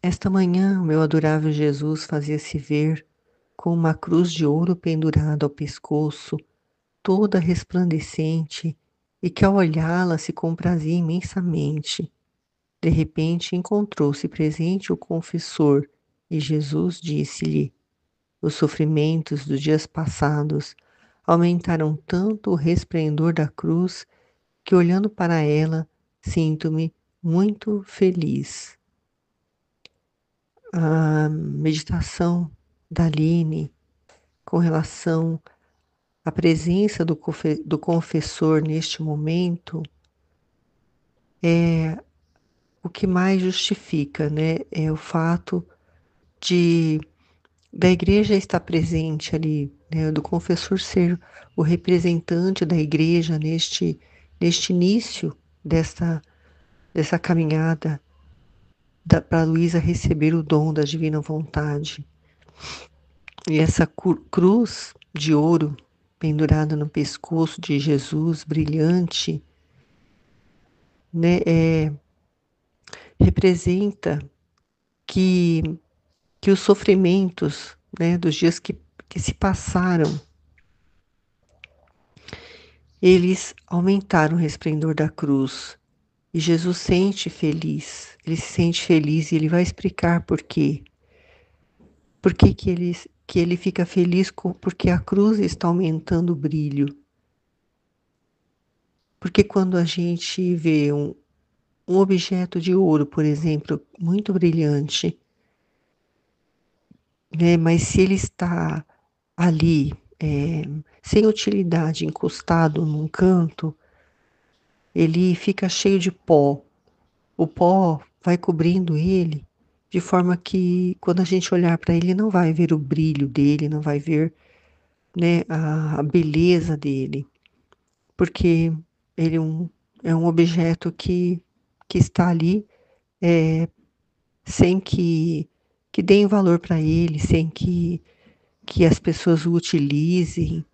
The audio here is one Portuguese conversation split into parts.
Esta manhã, meu adorável Jesus fazia-se ver com uma cruz de ouro pendurada ao pescoço, toda resplandecente, e que ao olhá-la se comprazia imensamente. De repente encontrou-se presente o confessor, e Jesus disse-lhe: os sofrimentos dos dias passados aumentaram tanto o resplendor da cruz que, olhando para ela, sinto-me muito feliz. A meditação da Aline com relação à presença do confessor neste momento é o que mais justifica, né? É o fato de da igreja estar presente ali, né? Do confessor ser o representante da igreja neste início dessa caminhada para Luísa receber o dom da divina vontade. E essa cruz de ouro pendurada no pescoço de Jesus, brilhante, né, representa que, que os sofrimentos, né, dos dias que se passaram, eles aumentaram o resplendor da cruz. E Jesus sente feliz, ele se sente feliz e ele vai explicar por quê. Por que que ele fica feliz porque a cruz está aumentando o brilho. Porque quando a gente vê um objeto de ouro, por exemplo, muito brilhante, né? Mas se ele está ali, sem utilidade, encostado num canto, ele fica cheio de pó. O pó vai cobrindo ele, de forma que quando a gente olhar para ele, não vai ver o brilho dele, não vai ver, né, a beleza dele, porque ele é um objeto que está ali, sem que deem valor para ele, sem que as pessoas o utilizem,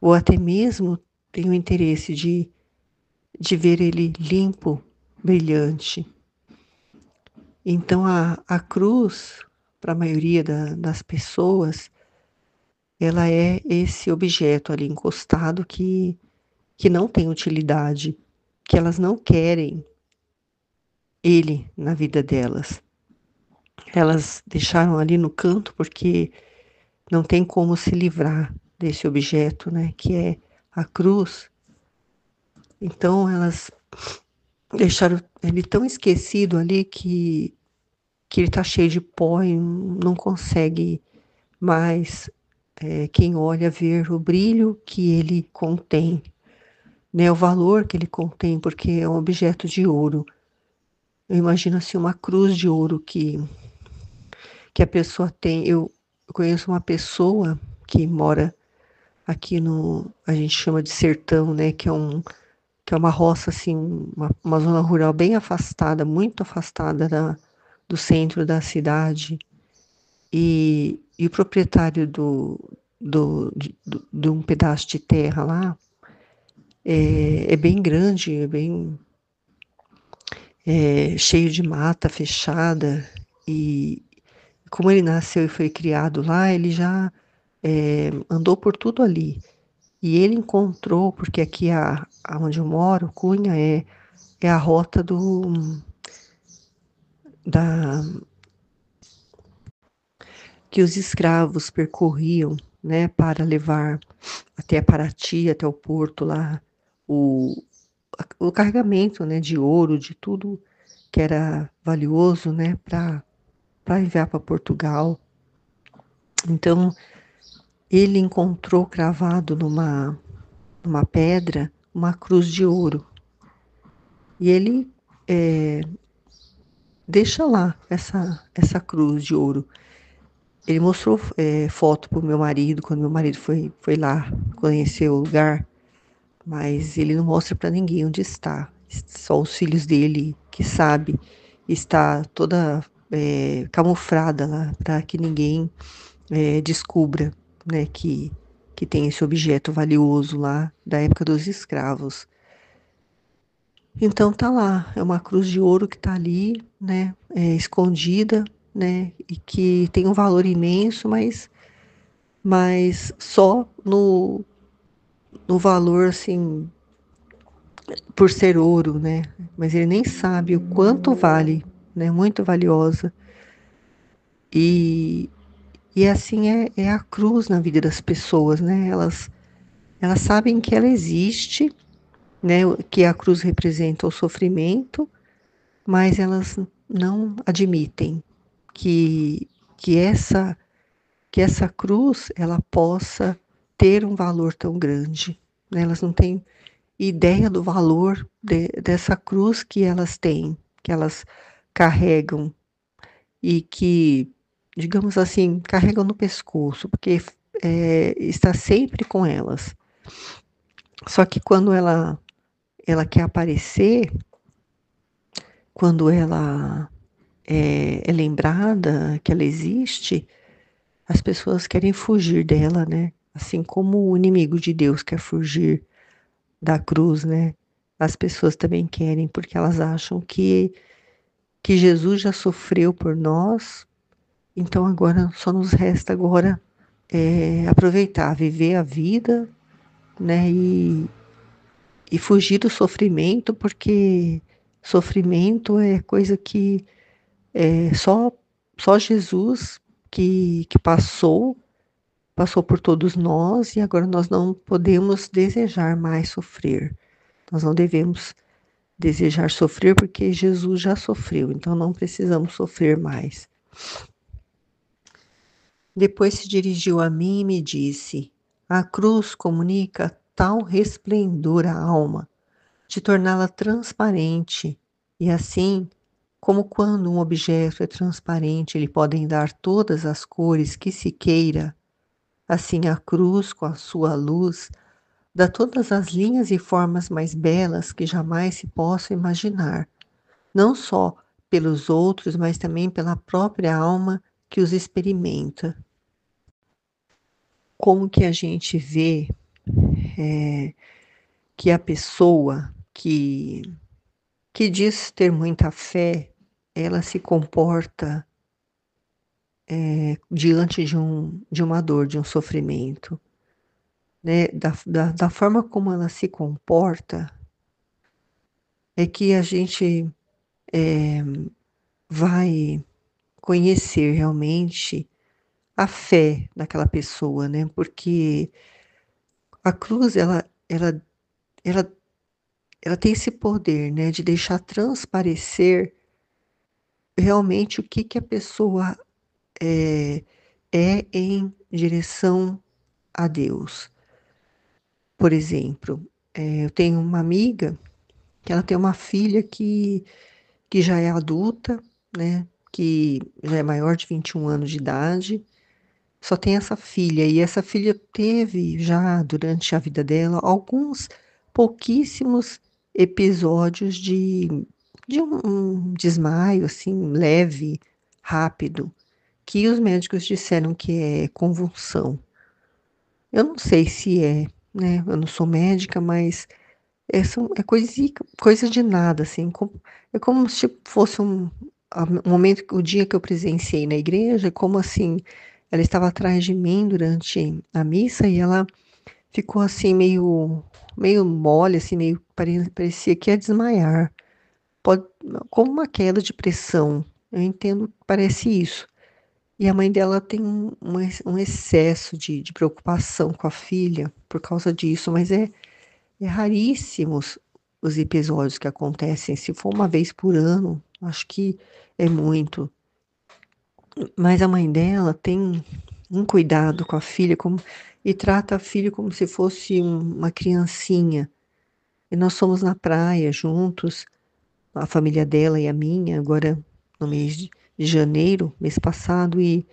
ou até mesmo tenham interesse de ver ele limpo, brilhante. Então a cruz, para a maioria das pessoas, ela é esse objeto ali encostado que não tem utilidade, que elas não querem ele na vida delas. Elas deixaram ali no canto porque não tem como se livrar desse objeto, né, que é a cruz. Então elas deixaram ele tão esquecido ali que ele está cheio de pó e não consegue mais, quem olha, ver o brilho que ele contém, né, o valor que ele contém, porque é um objeto de ouro. Eu imagino assim uma cruz de ouro que a pessoa tem. Eu conheço uma pessoa que mora aqui no, a gente chama de sertão, né, que é uma roça assim, uma zona rural bem afastada, muito afastada do centro da cidade. E o proprietário de um pedaço de terra lá é bem grande, cheio de mata fechada. E como ele nasceu e foi criado lá, ele já andou por tudo ali. E ele encontrou, porque aqui onde eu moro, Cunha, é a rota da, que os escravos percorriam, né, para levar até Paraty, até o porto lá, o, o carregamento, né, de ouro, de tudo que era valioso, né, para enviar para Portugal. Então, ele encontrou cravado numa pedra uma cruz de ouro. E ele deixa lá essa cruz de ouro. Ele mostrou foto para o meu marido, quando meu marido foi lá conhecer o lugar, mas ele não mostra para ninguém onde está. Só os filhos dele que sabe, está toda camuflada lá para que ninguém descubra, né, que tem esse objeto valioso lá da época dos escravos. Então tá lá, é uma cruz de ouro que tá ali, né, escondida, né? E que tem um valor imenso, mas só no valor, assim, por ser ouro, né? Mas ele nem sabe o quanto vale, né? Muito valiosa. E, e assim é a cruz na vida das pessoas, né? Elas sabem que ela existe, né? Que a cruz representa o sofrimento, mas elas não admitem que, que essa que essa cruz ela possa ter um valor tão grande, né? Elas não têm ideia do valor dessa cruz que elas têm, que elas carregam e que, digamos assim, carregam no pescoço, porque está sempre com elas. Só que quando ela quer aparecer, quando ela é lembrada que ela existe, as pessoas querem fugir dela, né? Assim como o inimigo de Deus quer fugir da cruz, né? As pessoas também querem, porque elas acham que Jesus já sofreu por nós, então agora só nos resta agora aproveitar, viver a vida, né? E fugir do sofrimento, porque sofrimento é coisa que só Jesus que passou por todos nós e agora nós não podemos desejar mais sofrer. Nós não devemos desejar sofrer porque Jesus já sofreu, então não precisamos sofrer mais. Depois se dirigiu a mim e me disse: a cruz comunica tal resplendor à alma, de torná-la transparente, e assim, como quando um objeto é transparente, lhe podem dar todas as cores que se queira, assim a cruz, com a sua luz, dá todas as linhas e formas mais belas que jamais se possa imaginar, não só pelos outros, mas também pela própria alma que os experimenta. Como que a gente vê que a pessoa que diz ter muita fé, ela se comporta diante de uma dor, de um sofrimento, né? Da forma como ela se comporta, é que a gente vai conhecer realmente a fé daquela pessoa, né? Porque a cruz, ela, ela tem esse poder, né? De deixar transparecer realmente o que a pessoa é, é em direção a Deus. Por exemplo, eu tenho uma amiga que ela tem uma filha que já é adulta, né? Que já é maior de 21 anos de idade, só tem essa filha, e essa filha teve já durante a vida dela alguns pouquíssimos episódios de um desmaio, assim, leve, rápido, que os médicos disseram que é convulsão. Eu não sei se é, né? Eu não sou médica, mas é coisa de nada, assim. É como se fosse um momento, o dia que eu presenciei na igreja, como assim, ela estava atrás de mim durante a missa e ela ficou assim meio mole, assim, meio parecia que ia desmaiar. Pode, como uma queda de pressão. Eu entendo que parece isso. E a mãe dela tem um excesso de preocupação com a filha por causa disso, mas é raríssimos os episódios que acontecem. Se for uma vez por ano, acho que é muito. Mas a mãe dela tem um cuidado com a filha e trata a filha como se fosse uma criancinha. E nós fomos na praia juntos, a família dela e a minha, agora no mês de janeiro, mês passado, e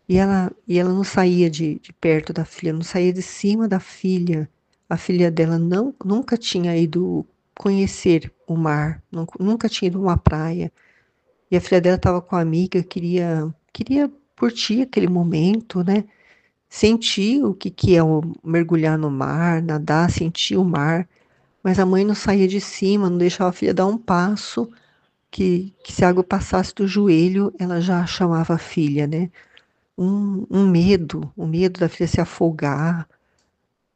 ela não saía de perto da filha, não saía de cima da filha. A filha dela nunca tinha ido conhecer o mar, nunca tinha ido a uma praia. E a filha dela estava com a amiga, queria curtir aquele momento, né? Sentir o que é mergulhar no mar, nadar, sentir o mar. Mas a mãe não saía de cima, não deixava a filha dar um passo que se a água passasse do joelho, ela já chamava a filha, né? Um medo da filha se afogar.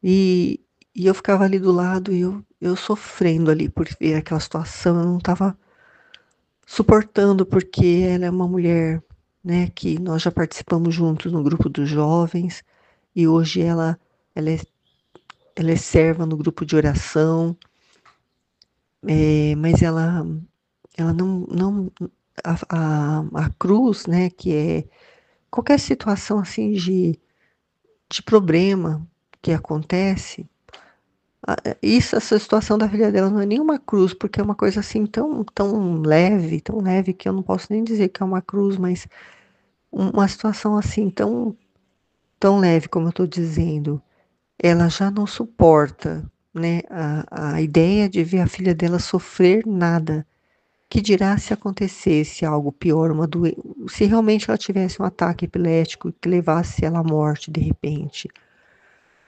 E, e eu ficava ali do lado e eu sofrendo ali por ver aquela situação. Eu não estava suportando, porque ela é uma mulher, né, que nós já participamos juntos no grupo dos jovens, e hoje ela é, ela é serva no grupo de oração, mas ela não a cruz, né, que é qualquer situação assim de problema que acontece, essa situação da filha dela não é nenhuma cruz, porque é uma coisa assim tão leve que eu não posso nem dizer que é uma cruz, mas uma situação assim tão leve como eu estou dizendo, ela já não suporta, né, a ideia de ver a filha dela sofrer nada. Que dirá se acontecesse algo pior, se realmente ela tivesse um ataque epilético que levasse ela à morte de repente,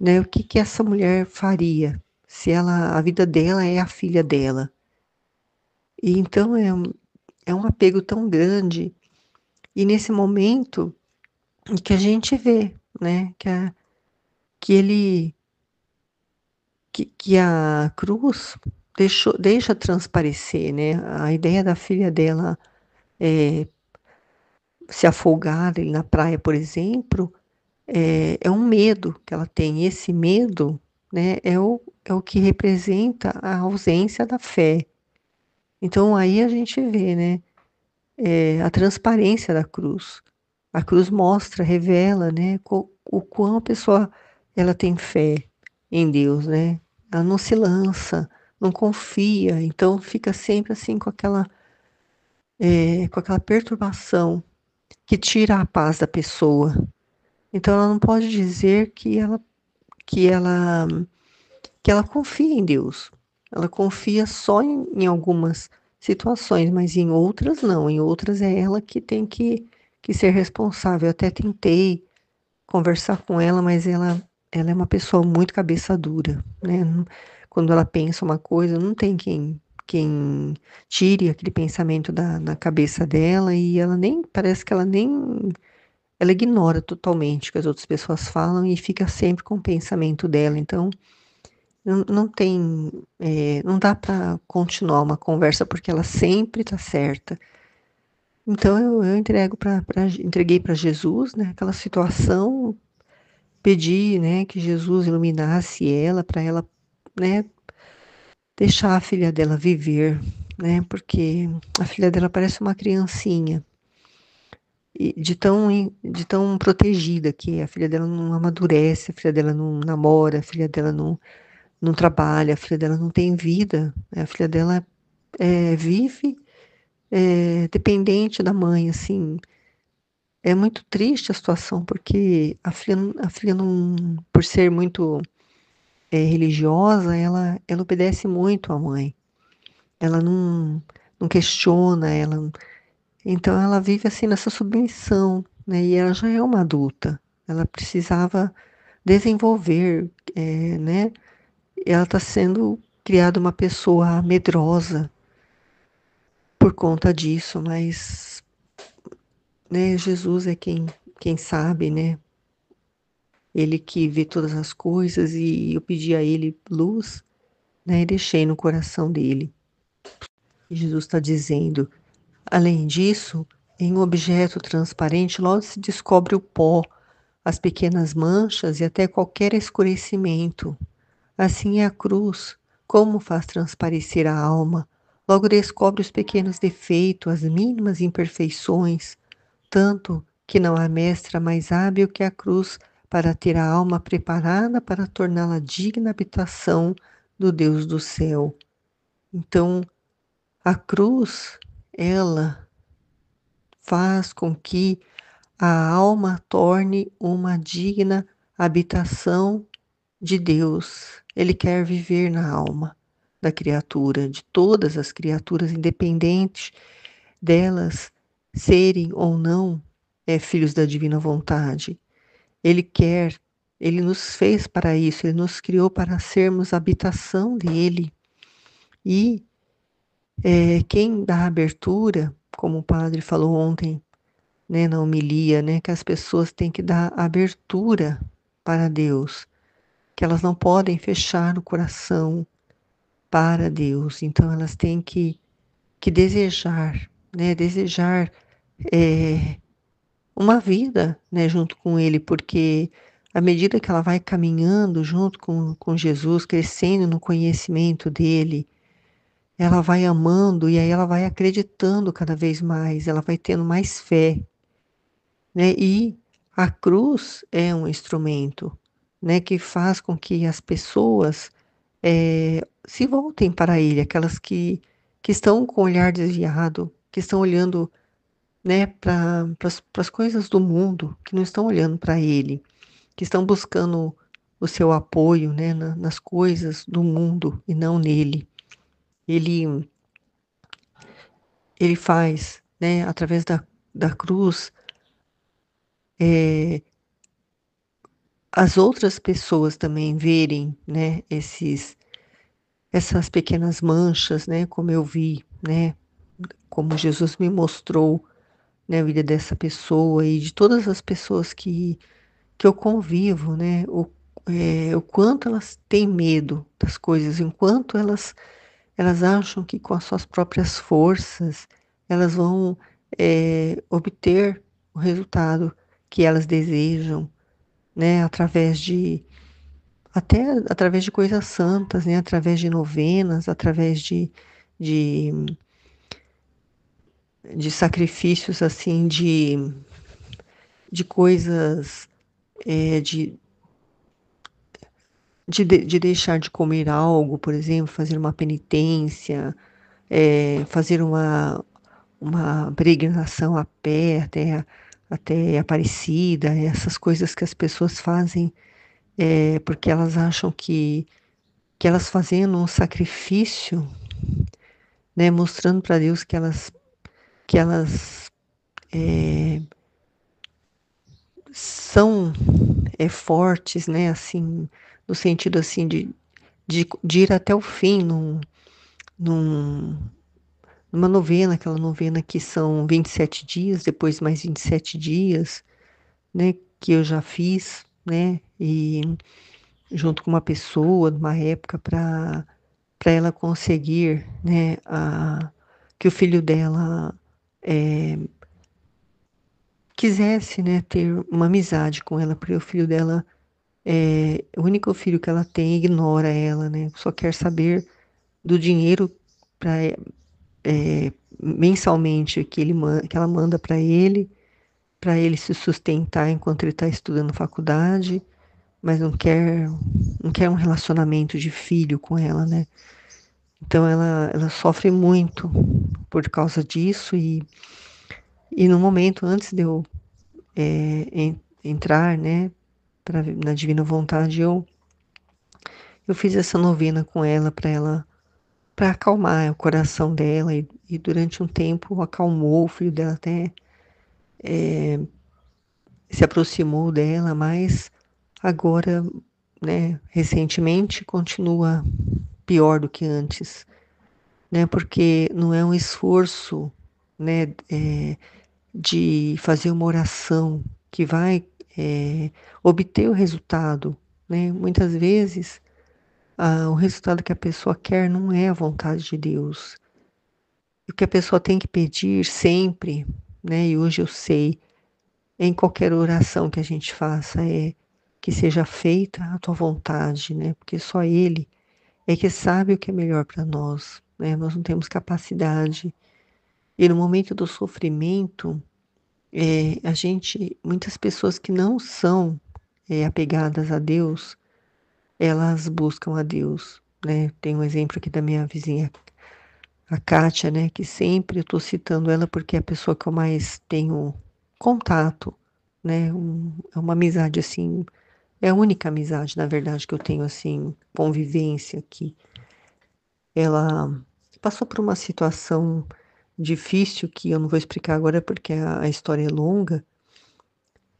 né? O que que essa mulher faria se a vida dela é a filha dela? E então é um apego tão grande, e nesse momento em que a gente vê, né, que ele que a cruz deixa transparecer, né, a ideia da filha dela se afogar ali na praia, por exemplo, é um medo que ela tem. Esse medo, né, é o que representa a ausência da fé. Então aí a gente vê, né, a transparência da cruz. A cruz mostra, revela, né, o quão a pessoa ela tem fé em Deus, né? Ela não se lança, não confia, então fica sempre assim com aquela perturbação que tira a paz da pessoa. Então ela não pode dizer que ela que ela confia em Deus. Ela confia só em algumas situações, mas em outras não. Em outras é ela que tem que ser responsável. Eu até tentei conversar com ela, mas ela é uma pessoa muito cabeça dura, né? Quando ela pensa uma coisa, não tem quem tire aquele pensamento na cabeça dela, e ela nem, parece que ela ignora totalmente o que as outras pessoas falam e fica sempre com o pensamento dela. Então, não tem, não dá para continuar uma conversa porque ela sempre está certa. Então eu entreguei para Jesus, né, aquela situação, pedi, né, que Jesus iluminasse ela para ela, né, deixar a filha dela viver, né, porque a filha dela parece uma criancinha e de tão protegida que é. A filha dela não amadurece, a filha dela não namora, a filha dela não trabalha, a filha dela não tem vida, né? A filha dela vive dependente da mãe, assim. É muito triste a situação, porque a filha não, por ser muito religiosa, ela obedece muito à mãe. Ela não questiona, então ela vive assim nessa submissão, né? E ela já é uma adulta. Ela precisava desenvolver, né? Ela está sendo criada uma pessoa medrosa por conta disso, mas, né, Jesus é quem sabe, né? Ele que vê todas as coisas, e eu pedi a ele luz, né, e deixei no coração dele. E Jesus está dizendo, além disso, em um objeto transparente logo se descobre o pó, as pequenas manchas e até qualquer escurecimento. Assim é a cruz, como faz transparecer a alma. Logo descobre os pequenos defeitos, as mínimas imperfeições, tanto que não há mestra mais hábil que a cruz para ter a alma preparada para torná-la digna habitação do Deus do céu. Então, a cruz, ela faz com que a alma torne uma digna habitação de Deus. Ele quer viver na alma da criatura, de todas as criaturas, independente delas serem ou não filhos da divina vontade. Ele quer, ele nos fez para isso, ele nos criou para sermos habitação dele. E Quem dá abertura, como o padre falou ontem, né, na homilia, né, que as pessoas têm que dar abertura para Deus, que elas não podem fechar o coração para Deus. Então elas têm que desejar, né, desejar é, uma vida, né, junto com Ele, porque à medida que ela vai caminhando junto com Jesus, crescendo no conhecimento dele, ela vai amando e aí ela vai acreditando cada vez mais, ela vai tendo mais fé, né? E a cruz é um instrumento, né, que faz com que as pessoas se voltem para Ele, aquelas que estão com o olhar desviado, que estão olhando, né, para as coisas do mundo, que não estão olhando para Ele, que estão buscando o seu apoio, né, nas coisas do mundo e não nele. Ele, ele faz, né, através da cruz, as outras pessoas também verem, né, essas pequenas manchas, né, como eu vi, né, como Jesus me mostrou, né, a vida dessa pessoa e de todas as pessoas que eu convivo, né, o quanto elas têm medo das coisas, enquanto elas acham que com as suas próprias forças elas vão obter o resultado que elas desejam, né, através de coisas santas, né, através de novenas, através de, de sacrifícios assim, de coisas, é, de, de deixar de comer algo, por exemplo, fazer uma penitência, fazer uma peregrinação a pé até Aparecida, essas coisas que as pessoas fazem porque elas acham que elas fazendo um sacrifício, né, mostrando para Deus que elas são fortes, né, assim, no sentido assim de ir até o fim num, numa novena, aquela novena que são 27 dias, depois mais 27 dias, né, que eu já fiz, né, e junto com uma pessoa, numa época, para ela conseguir, né, que o filho dela quisesse, né, ter uma amizade com ela, porque o filho dela o único filho que ela tem ignora ela, né, só quer saber do dinheiro para mensalmente que ela manda para ele se sustentar enquanto ele está estudando faculdade, mas não quer um relacionamento de filho com ela, né? Então ela sofre muito por causa disso e no momento antes de eu entrar, né, na Divina Vontade, eu fiz essa novena com ela para acalmar o coração dela e durante um tempo acalmou, o filho dela até se aproximou dela, mas agora, né, recentemente continua pior do que antes, né, porque não é um esforço, né, de fazer uma oração que vai obter o resultado, né? Muitas vezes o resultado que a pessoa quer não é a vontade de Deus. E o que a pessoa tem que pedir sempre, né? E hoje eu sei, em qualquer oração que a gente faça, é que seja feita a tua vontade, né? Porque só Ele é que sabe o que é melhor para nós, né? Nós não temos capacidade. E no momento do sofrimento, muitas pessoas que não são apegadas a Deus, elas buscam a Deus, né? Tem um exemplo aqui da minha vizinha, a Kátia, né? Que sempre eu estou citando ela porque é a pessoa que eu mais tenho contato, né? É uma amizade assim, é a única amizade, na verdade, que eu tenho assim, convivência aqui. Ela passou por uma situação difícil que eu não vou explicar agora porque a história é longa,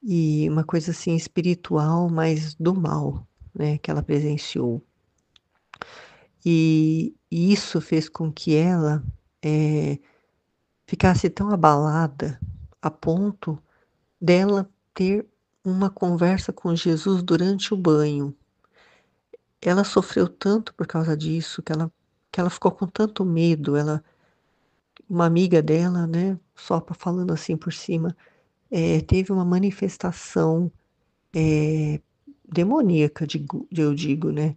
e uma coisa assim espiritual, mas do mal, né, que ela presenciou. E isso fez com que ela ficasse tão abalada a ponto dela ter uma conversa com Jesus durante o banho. Ela sofreu tanto por causa disso, que ela ficou com tanto medo. Uma amiga dela, né, só falando assim por cima, teve uma manifestação demoníaca, eu digo, né,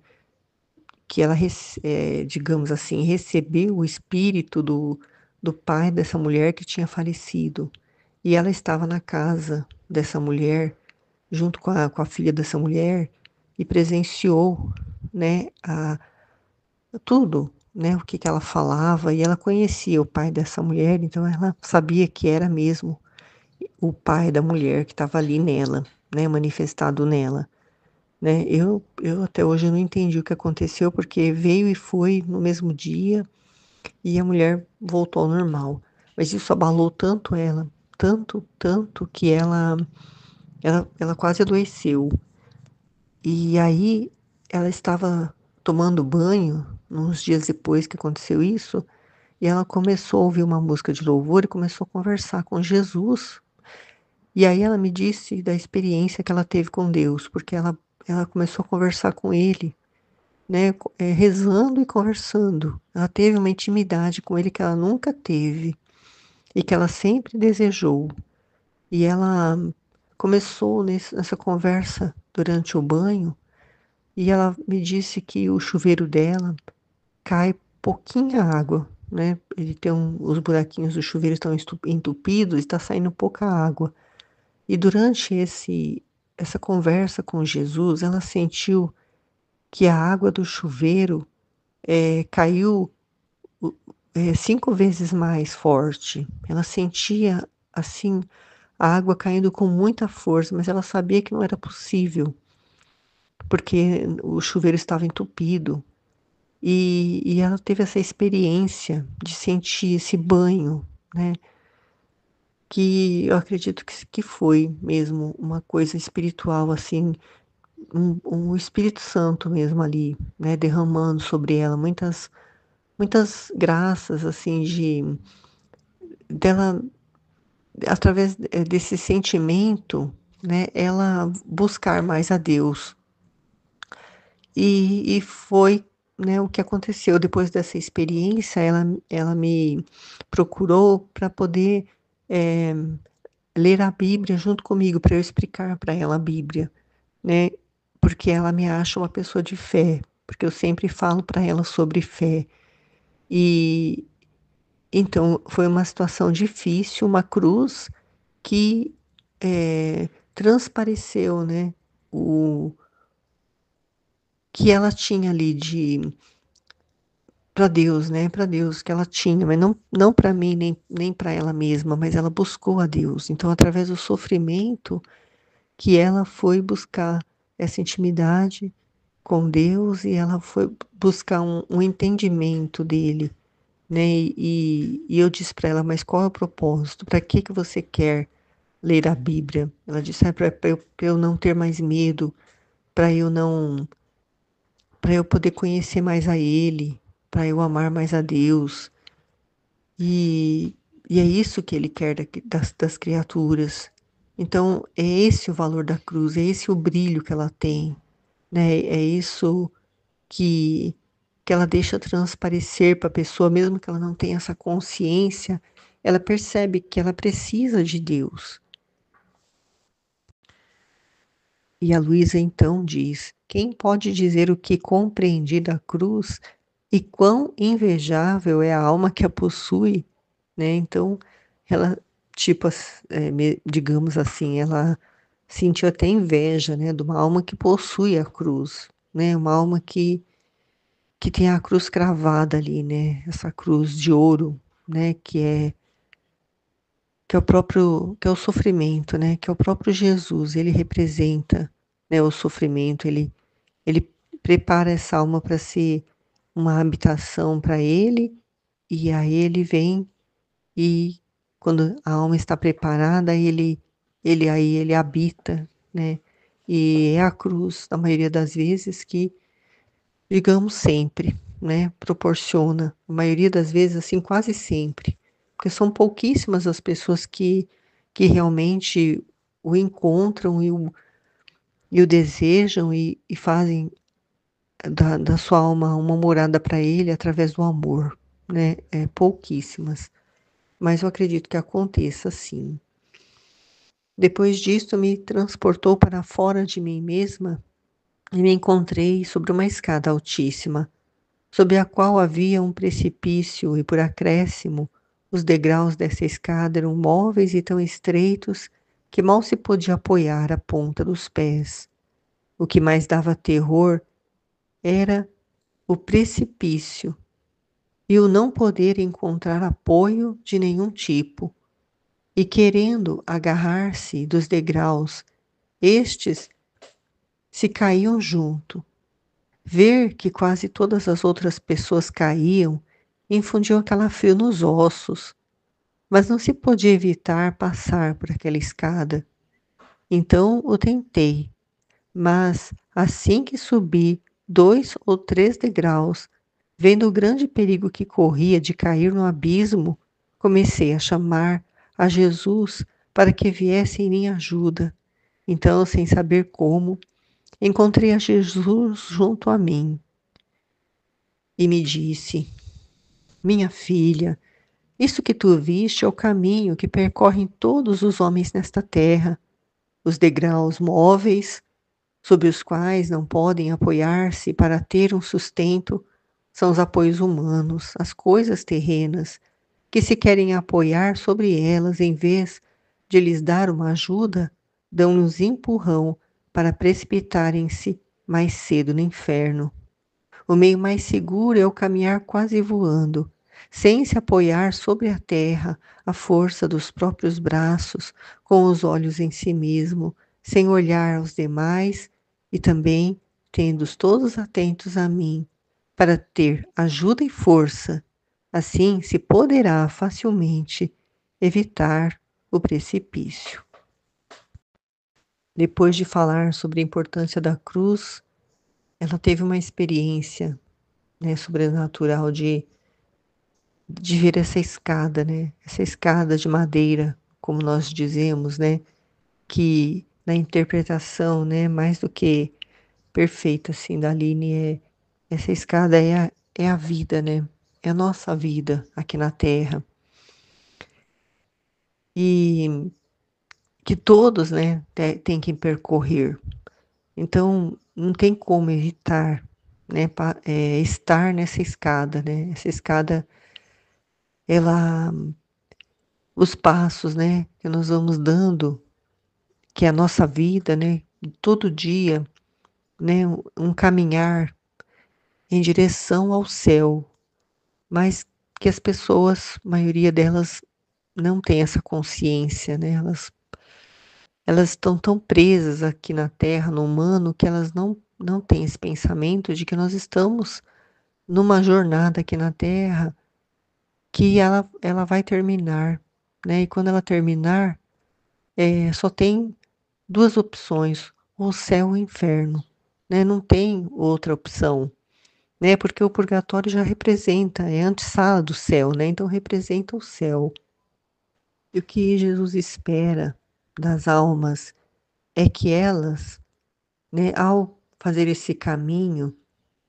que ela, digamos assim, recebeu o espírito do pai dessa mulher que tinha falecido. E ela estava na casa dessa mulher, junto com a filha dessa mulher, e presenciou, né, tudo, né, o que que ela falava, e ela conhecia o pai dessa mulher, então ela sabia que era mesmo o pai da mulher que estava ali nela, né, manifestado nela, né. Eu até hoje não entendi o que aconteceu, porque veio e foi no mesmo dia, e a mulher voltou ao normal. Mas isso abalou tanto ela, tanto, tanto, que ela quase adoeceu. E aí ela estava tomando banho, uns dias depois que aconteceu isso, e ela começou a ouvir uma música de louvor e começou a conversar com Jesus. E aí ela me disse da experiência que ela teve com Deus, porque ela começou a conversar com ele, né, rezando e conversando. Ela teve uma intimidade com ele que ela nunca teve e que ela sempre desejou. E ela começou nessa conversa durante o banho, e ela me disse que o chuveiro dela cai pouquinha água, né? Ele tem os buraquinhos do chuveiro estão entupidos e está saindo pouca água. E durante essa conversa com Jesus, ela sentiu que a água do chuveiro caiu 5 vezes mais forte. Ela sentia assim a água caindo com muita força, mas ela sabia que não era possível, porque o chuveiro estava entupido. E ela teve essa experiência de sentir esse banho, né? Que eu acredito que foi mesmo uma coisa espiritual, assim, um Espírito Santo mesmo ali, né? Derramando sobre ela muitas graças, assim, dela, através desse sentimento, né? Ela buscar mais a Deus. E foi, né, o que aconteceu depois dessa experiência. Ela me procurou para poder eh, ler a Bíblia junto comigo, para eu explicar para ela a Bíblia, né? Porque ela me acha uma pessoa de fé, porque eu sempre falo para ela sobre fé. E então foi uma situação difícil, uma cruz que transpareceu, né, o que ela tinha ali de para Deus, né, para Deus que ela tinha, mas não para mim, nem para ela mesma, mas ela buscou a Deus. Então, através do sofrimento, que ela foi buscar essa intimidade com Deus, e ela foi buscar um entendimento dele, né. E eu disse para ela: "Mas qual é o propósito? Para que que você quer ler a Bíblia?" Ela disse: "É para eu não ter mais medo, para eu não para eu poder conhecer mais a Ele, para eu amar mais a Deus." E, e é isso que Ele quer das criaturas. Então, é esse o valor da cruz, é esse o brilho que ela tem, né? É isso que, que ela deixa transparecer para a pessoa, mesmo que ela não tenha essa consciência, ela percebe que ela precisa de Deus. E a Luísa então diz: quem pode dizer o que compreendi da cruz e quão invejável é a alma que a possui, né? Então, ela, tipo, digamos assim, ela sentiu até inveja, né, de uma alma que possui a cruz, né? Uma alma que tem a cruz cravada ali, né? Essa cruz de ouro, né? Que é o próprio, que é o sofrimento, né? Que é o próprio Jesus. Ele representa, né, o sofrimento. Ele prepara essa alma para ser uma habitação para Ele, e aí Ele vem, e quando a alma está preparada, ele habita, né? E é a cruz, na maioria das vezes, que, digamos, sempre. né, proporciona. A maioria das vezes, assim, quase sempre. Porque são pouquíssimas as pessoas que realmente o encontram e o desejam e fazem da sua alma uma morada para ele através do amor, né? Pouquíssimas. Mas eu acredito que aconteça sim. Depois disso, me transportou para fora de mim mesma e me encontrei sobre uma escada altíssima, sob a qual havia um precipício e, por acréscimo, os degraus dessa escada eram móveis e tão estreitos que mal se podia apoiar a ponta dos pés. O que mais dava terror era o precipício e o não poder encontrar apoio de nenhum tipo, e querendo agarrar-se dos degraus, estes se caíam junto. Ver que quase todas as outras pessoas caíam infundiu calafrio nos ossos, mas não se podia evitar passar por aquela escada. Então o tentei, mas assim que subi 2 ou 3 degraus, vendo o grande perigo que corria de cair no abismo, comecei a chamar a Jesus para que viesse em minha ajuda. Então, sem saber como, encontrei a Jesus junto a mim e me disse: Minha filha, isso que tu viste é o caminho que percorrem todos os homens nesta terra, os degraus móveis sobre os quais não podem apoiar-se para ter um sustento, são os apoios humanos, as coisas terrenas, que se querem apoiar sobre elas em vez de lhes dar uma ajuda, dão-lhes empurrão para precipitarem-se mais cedo no inferno. O meio mais seguro é o caminhar quase voando, sem se apoiar sobre a terra, à força dos próprios braços, com os olhos em si mesmo, sem olhar aos demais e também tendo-os todos atentos a mim, para ter ajuda e força. Assim se poderá facilmente evitar o precipício. Depois de falar sobre a importância da cruz, ela teve uma experiência, né, sobrenatural de ver essa escada, né? Essa escada de madeira, como nós dizemos, né? Que na interpretação, né, mais do que perfeita, assim, da Aline, essa escada é a vida, né? É a nossa vida aqui na Terra. E que todos, né, têm que percorrer. Então, não tem como evitar, né, estar nessa escada, né? Essa escada, ela, os passos, né, que nós vamos dando, que é a nossa vida, né, todo dia, né, um caminhar em direção ao céu, mas que as pessoas, a maioria delas, não tem essa consciência, né? Elas estão tão presas aqui na Terra, no humano, que elas não têm esse pensamento de que nós estamos numa jornada aqui na Terra que ela vai terminar, né? E quando ela terminar, só tem duas opções, o céu ou o inferno, né? Não tem outra opção, né? Porque o purgatório já representa, é a antessala do céu, né? Então representa o céu. E o que Jesus espera das almas é que elas, né, ao fazer esse caminho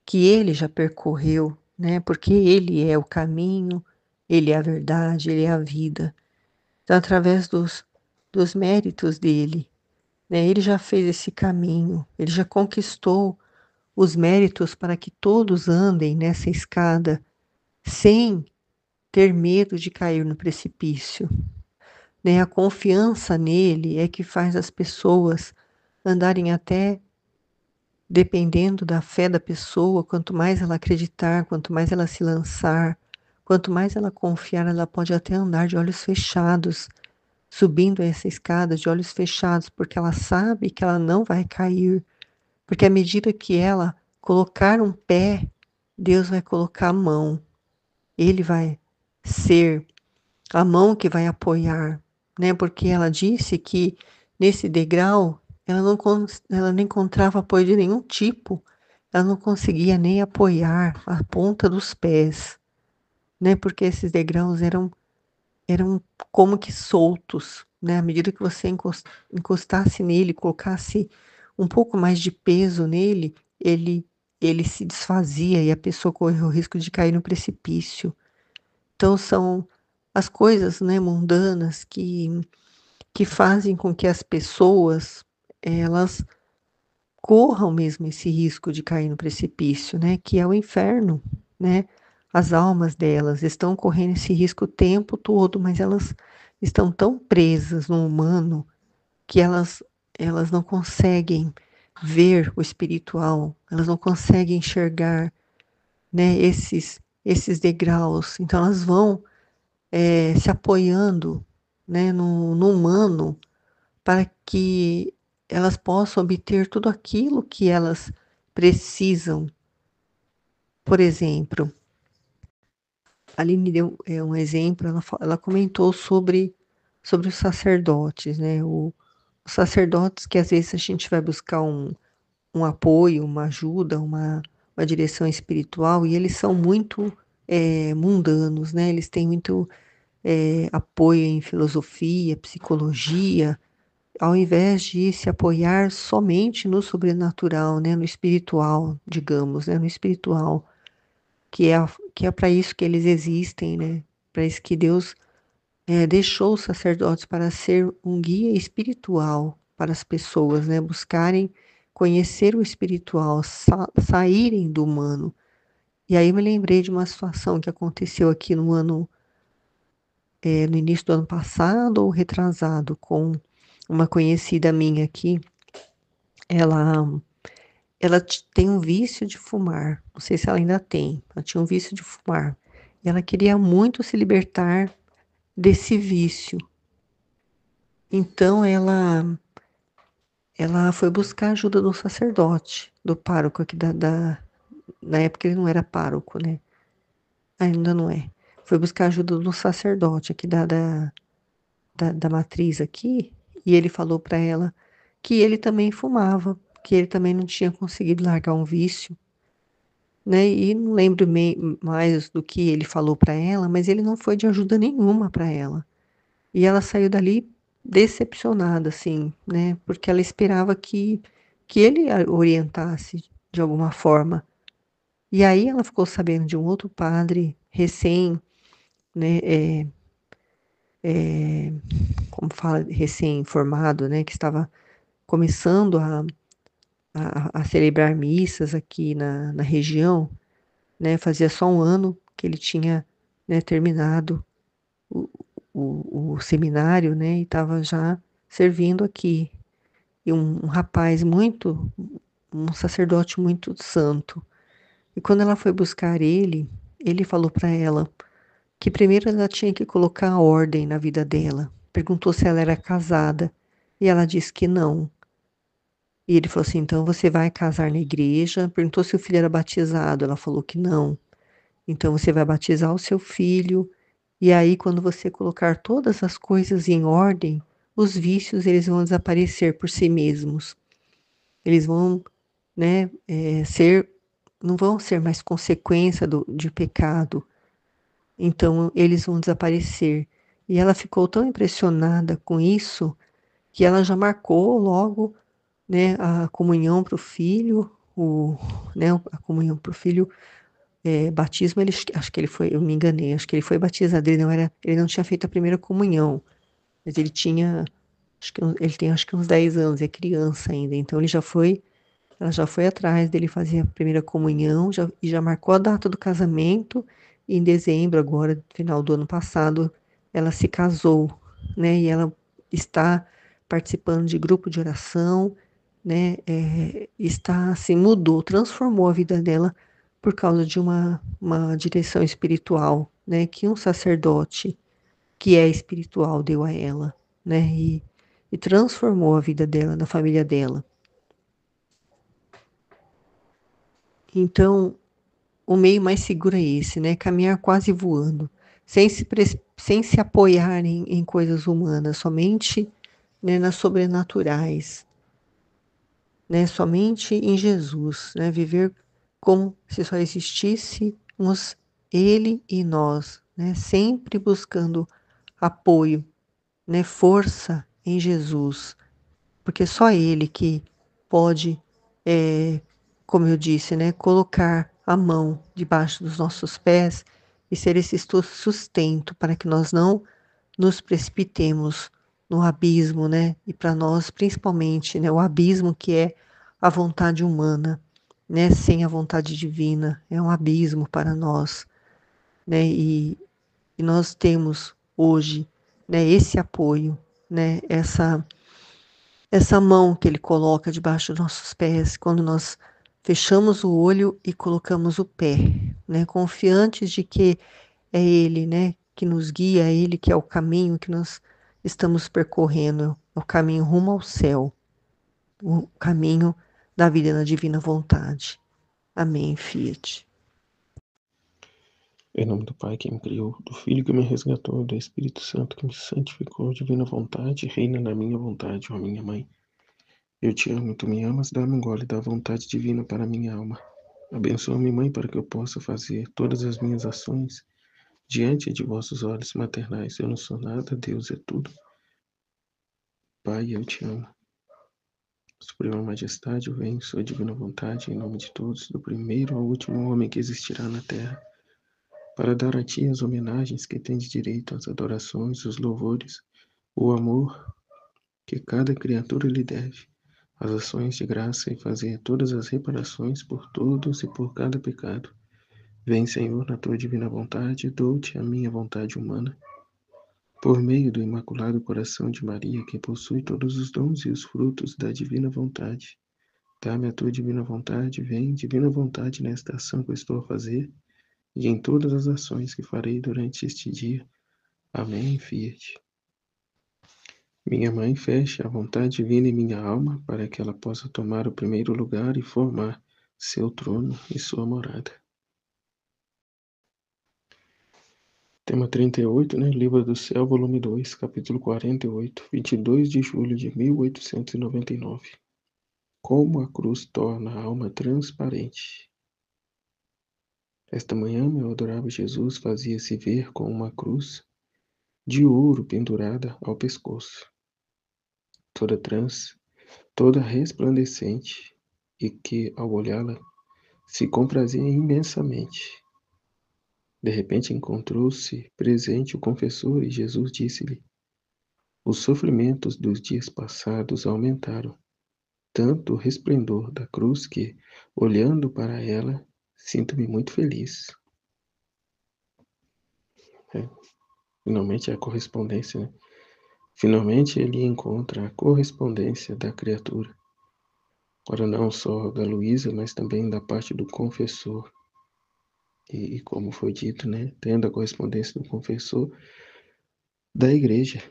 que ele já percorreu, né? Porque ele é o caminho, ele é a verdade, ele é a vida. Então, através dos méritos dele, né? Ele já fez esse caminho, ele já conquistou os méritos para que todos andem nessa escada sem ter medo de cair no precipício, né? A confiança nele é que faz as pessoas andarem até dependendo da fé da pessoa, quanto mais ela acreditar, quanto mais ela se lançar, quanto mais ela confiar, ela pode até andar de olhos fechados, subindo essa escada de olhos fechados, porque ela sabe que ela não vai cair, porque à medida que ela colocar um pé, Deus vai colocar a mão, ele vai ser a mão que vai apoiar, né? Porque ela disse que nesse degrau ela não encontrava apoio de nenhum tipo. ela não conseguia nem apoiar a ponta dos pés, né? Porque esses degraus eram como que soltos, né? À medida que você encostasse nele, colocasse um pouco mais de peso nele, ele se desfazia e a pessoa correu o risco de cair no precipício. Então são as coisas, né, mundanas que fazem com que as pessoas elas corram mesmo esse risco de cair no precipício, né, que é o inferno, né? As almas delas estão correndo esse risco o tempo todo, mas elas estão tão presas no humano que elas não conseguem ver o espiritual, elas não conseguem enxergar, né, esses degraus. Então elas vão se apoiando, né, no humano para que elas possam obter tudo aquilo que elas precisam. Por exemplo, a Aline deu um exemplo, ela comentou sobre os sacerdotes, né? Os sacerdotes que às vezes a gente vai buscar um apoio, uma ajuda, uma direção espiritual, e eles são muito mundanos, né? Eles têm muito apoio em filosofia, psicologia, ao invés de se apoiar somente no sobrenatural, né, no espiritual, digamos, né, no espiritual, que é para isso que eles existem, né, para isso que Deus deixou os sacerdotes para ser um guia espiritual para as pessoas, né, buscarem conhecer o espiritual, saírem do humano. E aí me lembrei de uma situação que aconteceu aqui no início do ano passado ou retrasado, com uma conhecida minha aqui. Ela tem um vício de fumar. Não sei se ela ainda tem. Ela tinha um vício de fumar. E ela queria muito se libertar desse vício. Então ela foi buscar ajuda do sacerdote, do pároco aqui na época ele não era pároco, né? Ainda não é. Foi buscar ajuda do sacerdote aqui da matriz aqui, e ele falou para ela que ele também fumava, que ele também não tinha conseguido largar um vício, né? E não lembro mais do que ele falou para ela, mas ele não foi de ajuda nenhuma para ela. E ela saiu dali decepcionada, assim, né? Porque ela esperava que ele a orientasse de alguma forma. E aí ela ficou sabendo de um outro padre recém, né? Como fala, recém-formado, né? Que estava começando a celebrar missas aqui na região, né? Fazia só um ano que ele tinha, né, terminado o, o seminário, né? E estava já servindo aqui. E um rapaz um sacerdote muito santo. E quando ela foi buscar ele falou para ela que primeiro ela tinha que colocar ordem na vida dela. Perguntou se ela era casada e ela disse que não. E ele falou assim: então você vai casar na igreja? Perguntou se o filho era batizado. Ela falou que não. Então você vai batizar o seu filho. E aí, quando você colocar todas as coisas em ordem, os vícios eles vão desaparecer por si mesmos. Eles vão, né, não vão ser mais consequência de pecado. Então, eles vão desaparecer. E ela ficou tão impressionada com isso que ela já marcou logo, né, a comunhão para o filho, né, a comunhão para o filho, batismo, acho que ele foi, eu me enganei, acho que ele foi batizado, ele não tinha feito a primeira comunhão, mas ele tinha, ele tem acho que uns 10 anos, é criança ainda, então ela já foi atrás dele fazer a primeira comunhão e já marcou a data do casamento. E em dezembro, agora, final do ano passado, ela se casou, né? E ela está participando de grupo de oração, né? Está assim, mudou, transformou a vida dela por causa de uma direção espiritual, né? Que um sacerdote que é espiritual deu a ela, né? E transformou a vida dela, da família dela. Então, o meio mais seguro é esse, né? Caminhar quase voando, sem se apoiar em coisas humanas, somente, né, nas sobrenaturais, né, somente em Jesus, né, viver como se só existíssemos Ele e nós, né, sempre buscando apoio, né, força em Jesus, porque só Ele que pode, como eu disse, né, colocar a mão debaixo dos nossos pés e ser esse sustento para que nós não nos precipitemos no abismo, né? E para nós, principalmente, né, o abismo que é a vontade humana, né, sem a vontade divina, é um abismo para nós, né? E nós temos hoje, né, esse apoio, né, essa mão que ele coloca debaixo dos nossos pés quando nós fechamos o olho e colocamos o pé, né, confiantes de que é ele, né, que nos guia, é ele que é o caminho que nós estamos percorrendo, é o caminho rumo ao céu, o caminho da vida na divina vontade. Amém, Fiat. Em nome do Pai que me criou, do Filho que me resgatou, do Espírito Santo que me santificou, divina vontade, reina na minha vontade, ó minha mãe. Eu te amo, tu me amas, dá-me um gole da vontade divina para minha alma. Abençoa-me, mãe, para que eu possa fazer todas as minhas ações diante de vossos olhos maternais. Eu não sou nada, Deus é tudo. Pai, eu te amo. Suprema Majestade, eu venho, sua divina vontade, em nome de todos, do primeiro ao último homem que existirá na terra, para dar a ti as homenagens que tens direito, as adorações, os louvores, o amor que cada criatura lhe deve, as ações de graça e fazer todas as reparações por todos e por cada pecado. Vem, Senhor, na tua divina vontade, dou-te a minha vontade humana, por meio do Imaculado Coração de Maria, que possui todos os dons e os frutos da divina vontade. Dá-me a tua divina vontade, vem, divina vontade, nesta ação que eu estou a fazer e em todas as ações que farei durante este dia. Amém, Fiat. Minha mãe, feche a vontade divina em minha alma, para que ela possa tomar o primeiro lugar e formar seu trono e sua morada. Tema 38, né? Livro do Céu, volume 2, capítulo 48, 22 de julho de 1899. Como a cruz torna a alma transparente. Esta manhã, meu adorável Jesus fazia-se ver com uma cruz de ouro pendurada ao pescoço, toda resplandecente, e que, ao olhá-la, se comprazia imensamente. De repente encontrou-se presente o confessor e Jesus disse-lhe: os sofrimentos dos dias passados aumentaram tanto o resplendor da cruz que, olhando para ela, sinto-me muito feliz. Finalmente a correspondência, né? Finalmente ele encontra a correspondência da criatura. Ora, não só da Luísa, mas também da parte do confessor. E como foi dito, né? Tendo a correspondência do confessor da igreja.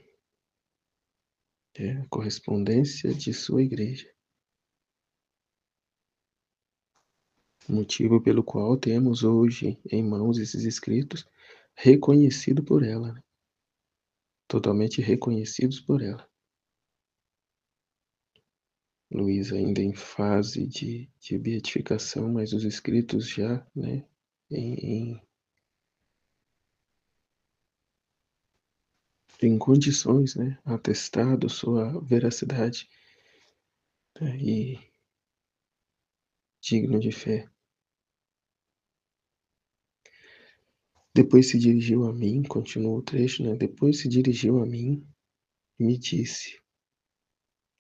A correspondência de sua igreja. Motivo pelo qual temos hoje em mãos esses escritos, reconhecido por ela, né? Totalmente reconhecidos por ela. Luísa ainda em fase de beatificação, mas os escritos já, né, em condições, né, atestado sua veracidade, né, e digno de fé. Depois se dirigiu a mim, continua o trecho, né? Depois se dirigiu a mim e me disse: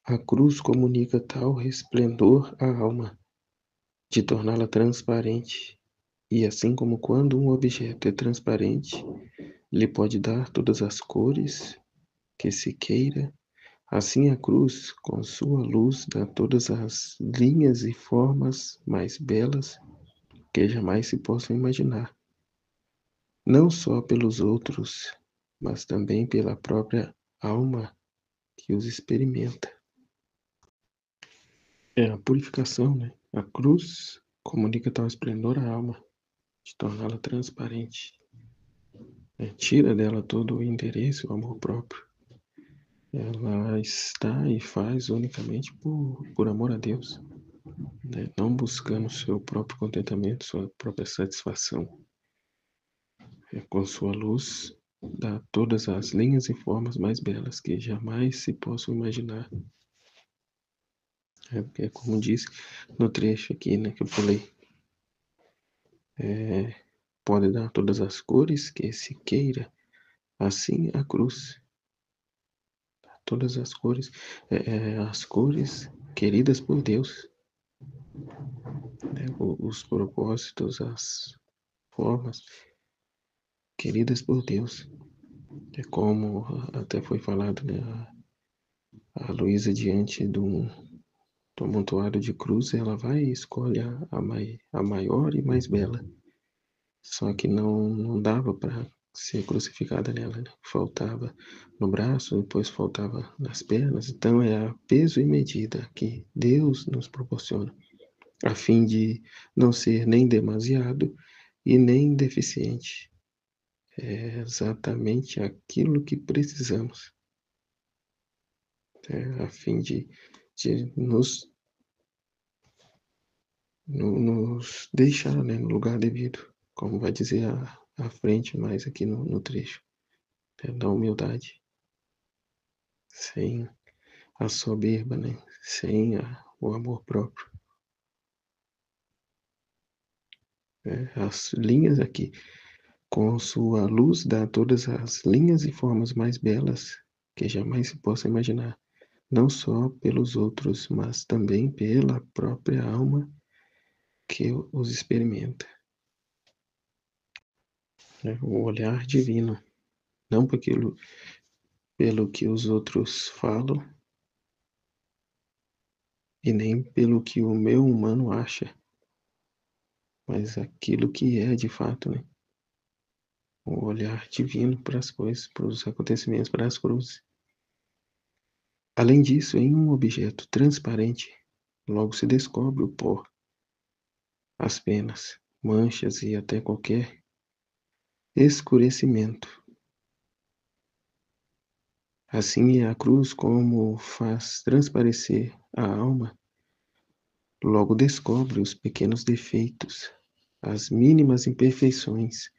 a cruz comunica tal resplendor à alma, de torná-la transparente, e assim como quando um objeto é transparente, lhe pode dar todas as cores que se queira, assim a cruz, com sua luz, dá todas as linhas e formas mais belas que jamais se possam imaginar, não só pelos outros, mas também pela própria alma que os experimenta. É a purificação, né? A cruz comunica tal esplendor à alma, de torná-la transparente. Tira dela todo o interesse, o amor próprio. Ela está e faz unicamente por amor a Deus. né? Não buscando seu próprio contentamento, sua própria satisfação. Com sua luz, dá todas as linhas e formas mais belas que jamais se possam imaginar. É como diz no trecho aqui, né, que eu falei. Pode dar todas as cores que se queira, assim a cruz. Todas as cores, as cores queridas por Deus, né, os propósitos, as formas queridas por Deus. É como até foi falado, né, a Luísa diante do amontoado de cruz, ela vai e escolhe a maior e mais bela. Só que não dava para ser crucificada nela, né? Faltava no braço, depois faltava nas pernas. Então é a peso e medida que Deus nos proporciona, a fim de não ser nem demasiado e nem deficiente. É exatamente aquilo que precisamos, a fim de nos deixar, né, no lugar devido, como vai dizer à frente mais aqui no trecho, da humildade, sem a soberba, né, sem o amor próprio. As linhas aqui, com sua luz, dá todas as linhas e formas mais belas que jamais se possa imaginar, não só pelos outros, mas também pela própria alma que os experimenta. O olhar divino, não pelo que os outros falam e nem pelo que o meu humano acha, mas aquilo que é de fato, né? O olhar divino para as coisas, para os acontecimentos, para as cruzes. Além disso, em um objeto transparente, logo se descobre o pó, as penas, manchas e até qualquer escurecimento. Assim é a cruz, como faz transparecer a alma, logo descobre os pequenos defeitos, as mínimas imperfeições,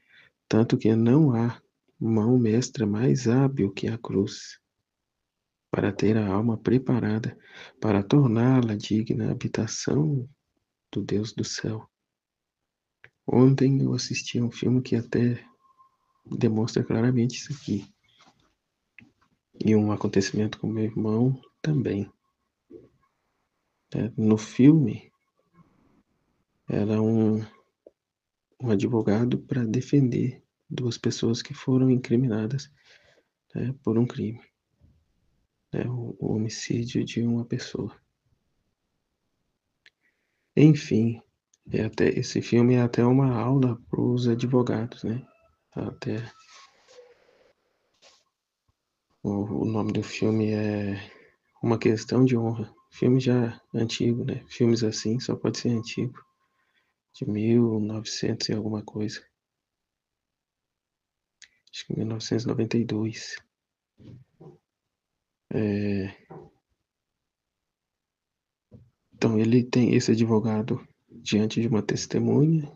tanto que não há mão mestra mais hábil que a cruz, para ter a alma preparada para torná-la digna habitação do Deus do céu. Ontem eu assisti a um filme que até demonstra claramente isso aqui. E um acontecimento com meu irmão também. No filme, era um advogado para defender duas pessoas que foram incriminadas, né, por um crime, né, o homicídio de uma pessoa. Enfim, esse filme é até uma aula para os advogados, né? Até o nome do filme é Uma Questão de Honra. Filme já antigo, né? Filmes assim só pode ser antigo, de 1900 e alguma coisa. Acho que 1992. Então ele tem esse advogado diante de uma testemunha,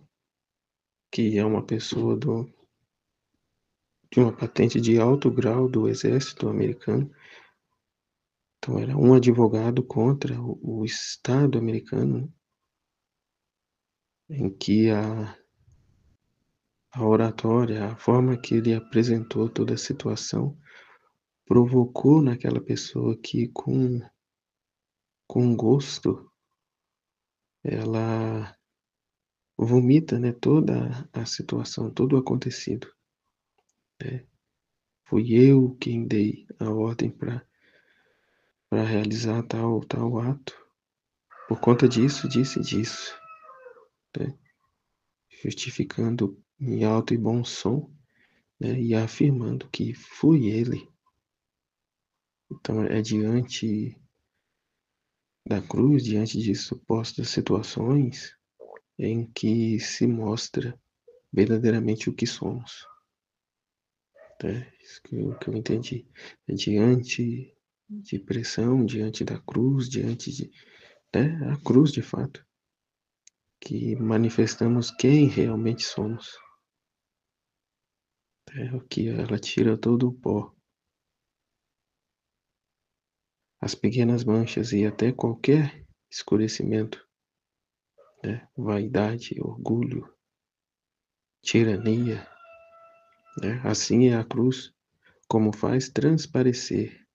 que é uma pessoa de uma patente de alto grau do exército americano. Então era um advogado contra o Estado americano, em que a oratória, a forma que ele apresentou toda a situação, provocou naquela pessoa que com gosto ela vomita, né, toda a situação, todo o acontecido. Né? Fui eu quem dei a ordem para realizar tal ato. Por conta disso, disse disso. Né? Justificando em alto e bom som, né, e afirmando que fui ele. Então, é diante da cruz, diante de supostas situações em que se mostra verdadeiramente o que somos. É isso que eu entendi. Diante de pressão, diante da cruz, diante né, a cruz de fato, que manifestamos quem realmente somos. O que ela tira todo o pó, as pequenas manchas e até qualquer escurecimento, né, vaidade, orgulho, tirania, né? Assim é a cruz, como faz transparecer.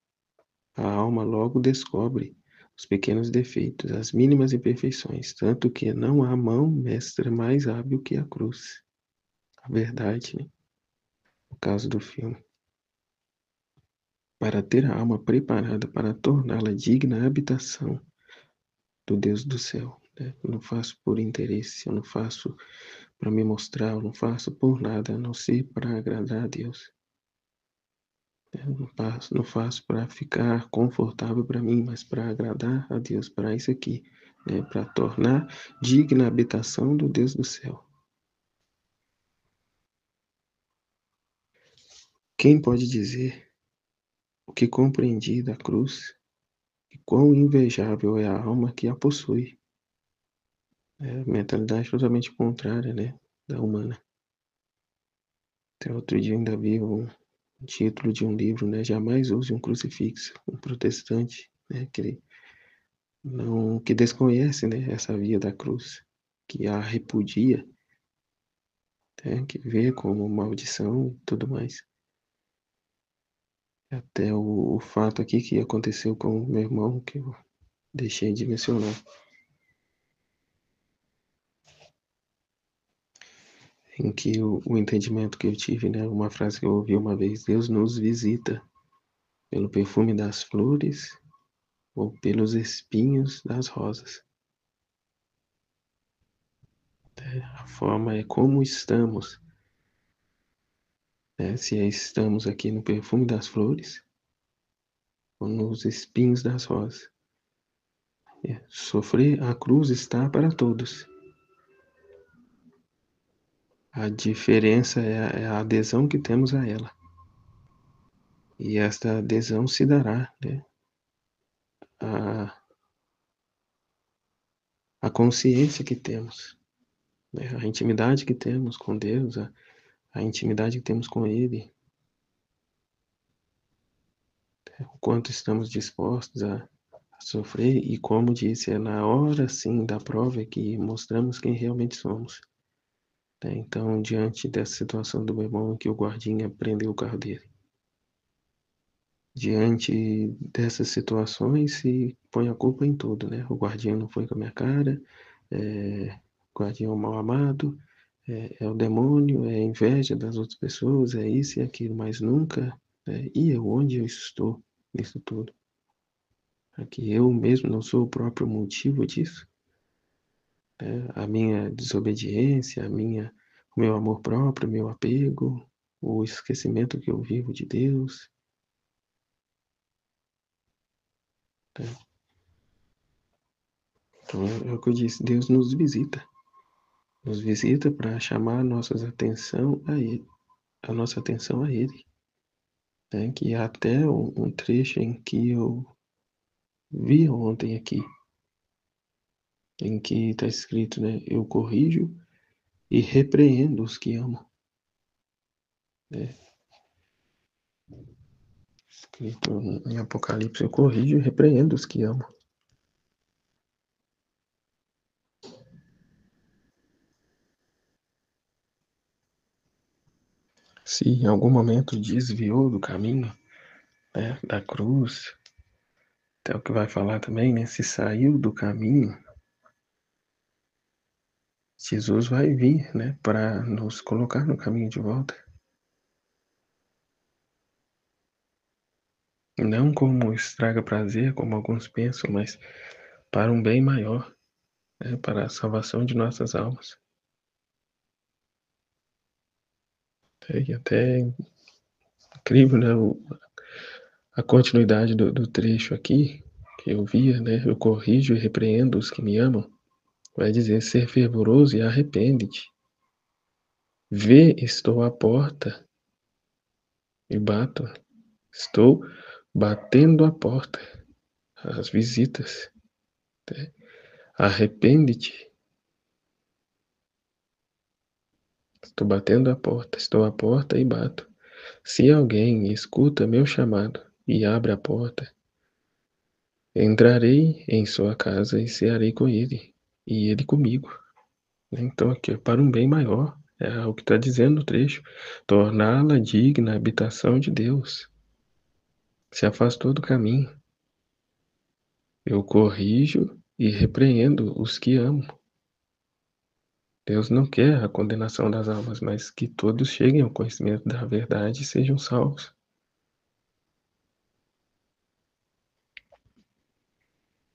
A alma logo descobre os pequenos defeitos, as mínimas imperfeições, tanto que não há mão mestra mais hábil que a cruz. A verdade, né? No caso do filme. Para ter a alma preparada para torná-la digna habitação do Deus do céu. Né? Eu não faço por interesse, eu não faço para me mostrar, eu não faço por nada, a não ser para agradar a Deus. Eu não faço para ficar confortável para mim, mas para agradar a Deus, para isso aqui, né? Para tornar digna a habitação do Deus do céu. Quem pode dizer o que compreendi da cruz e quão invejável é a alma que a possui? É a mentalidade totalmente contrária, né, da humana. Até outro dia ainda vi um título de um livro, né, Jamais use um crucifixo, um protestante, né, que desconhece, né, essa via da cruz, que a repudia, né, que vê como maldição e tudo mais. Até o fato aqui que aconteceu com o meu irmão, que eu deixei de mencionar, em que o entendimento que eu tive, né, uma frase que eu ouvi uma vez: Deus nos visita pelo perfume das flores ou pelos espinhos das rosas. A forma é como estamos, né? Se estamos aqui no perfume das flores ou nos espinhos das rosas. Sofrer a cruz está para todos. A diferença é a adesão que temos a ela. E esta adesão se dará, né, a consciência que temos, né, a intimidade que temos com Deus, a intimidade que temos com Ele, o quanto estamos dispostos a sofrer e, como disse, é na hora sim da prova que mostramos quem realmente somos. Então, diante dessa situação do meu irmão, que o guardinha prendeu o carro dele, diante dessas situações se põe a culpa em tudo, né? O guardinha não foi com a minha cara, o guardinha é um mal amado, é o demônio, é a inveja das outras pessoas, é isso e aquilo, mas nunca, e eu, onde eu estou nisso tudo? Aqui eu mesmo não sou o próprio motivo disso, né? A minha desobediência, o meu amor próprio, o meu apego, o esquecimento que eu vivo de Deus, né? Então é o que eu disse, Deus nos visita para chamar a nossa atenção a Ele, né? Que há até um trecho em que eu vi ontem aqui, em que está escrito, né? Eu corrijo e repreendo os que amo, né? Escrito em Apocalipse, eu corrijo e repreendo os que amo. Se em algum momento desviou do caminho, né, da cruz, até o que vai falar também, né? Se saiu do caminho, Jesus vai vir, né, para nos colocar no caminho de volta. Não como estraga prazer, como alguns pensam, mas para um bem maior, né, para a salvação de nossas almas. E até incrível, né, a continuidade do trecho aqui, que eu via, né, eu corrijo e repreendo os que me amam, vai dizer: ser fervoroso e arrepende-te. Vê, estou à porta e bato. Estou batendo a porta, as visitas, né? Arrepende-te. Estou batendo a porta, estou à porta e bato. Se alguém escuta meu chamado e abre a porta, entrarei em sua casa e cearei com ele, e ele comigo. Então, aqui, para um bem maior, é o que está dizendo no trecho, torná-la digna habitação de Deus. Se afastou do caminho. Eu corrijo e repreendo os que amo. Deus não quer a condenação das almas, mas que todos cheguem ao conhecimento da verdade e sejam salvos.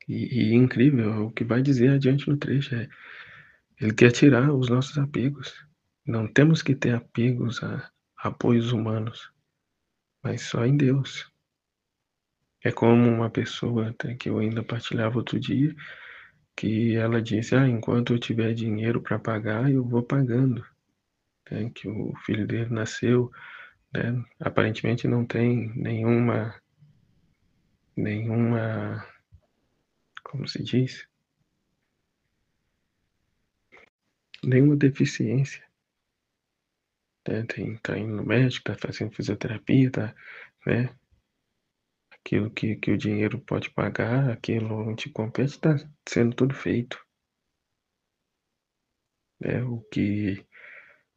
E incrível, o que vai dizer adiante no trecho é: ele quer tirar os nossos apegos. Não temos que ter apegos a apoios humanos, mas só em Deus. É como uma pessoa até que eu ainda partilhava outro dia, que ela disse: enquanto eu tiver dinheiro para pagar, eu vou pagando. Que o filho dele nasceu, né, aparentemente não tem nenhuma, como se diz? Nenhuma deficiência. Tá indo no médico, tá fazendo fisioterapia, tá, né? Aquilo que o dinheiro pode pagar, aquilo não te compete, está sendo tudo feito. O que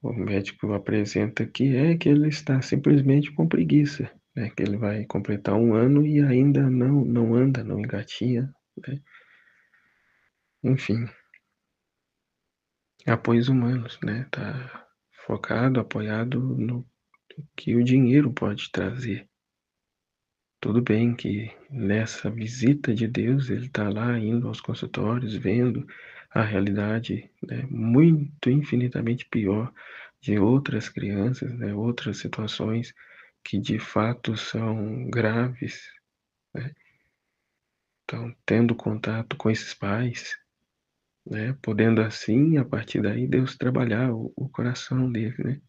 o médico apresenta aqui é que ele está simplesmente com preguiça, né? Que ele vai completar 1 ano e ainda não anda, não engatinha, né? Enfim, apoios humanos, né? Tá focado, apoiado no que o dinheiro pode trazer. Tudo bem que nessa visita de Deus, ele está lá indo aos consultórios, vendo a realidade, né, muito infinitamente pior de outras crianças, né, outras situações que de fato são graves, né? Então, tendo contato com esses pais, né, podendo assim, a partir daí, Deus trabalhar o coração dele, né?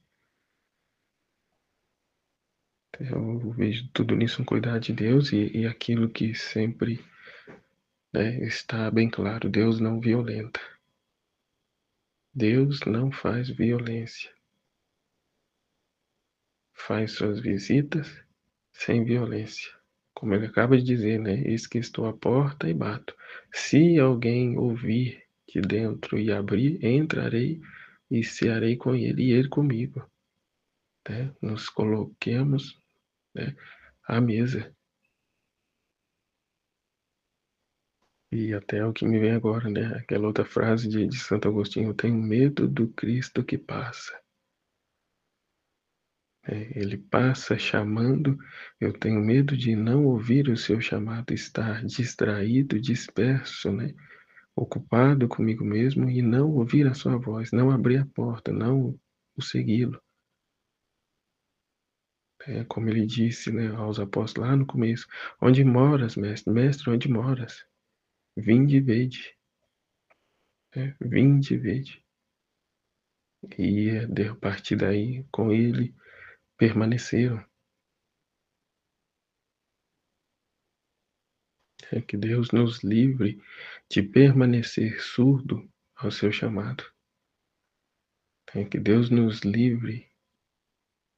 Eu vejo tudo nisso um cuidado de Deus e aquilo que sempre, né, está bem claro: Deus não violenta. Deus não faz violência. Faz suas visitas sem violência. Como ele acaba de dizer, né? Eis que estou à porta e bato. Se alguém ouvir de dentro e abrir, entrarei e cearei com ele e ele comigo. Né? Nos coloquemos, né, à mesa. E até o que me vem agora, né? Aquela outra frase de Santo Agostinho: eu tenho medo do Cristo que passa. Ele passa chamando, eu tenho medo de não ouvir o seu chamado, estar distraído, disperso, né? Ocupado comigo mesmo e não ouvir a sua voz, não abrir a porta, não o segui-lo. Como ele disse, né, aos apóstolos lá no começo: onde moras, mestre? Mestre, onde moras? Vinde e vede. Vinde e vede. E a partir daí, com ele, permaneceram. Que Deus nos livre de permanecer surdo ao seu chamado. Que Deus nos livre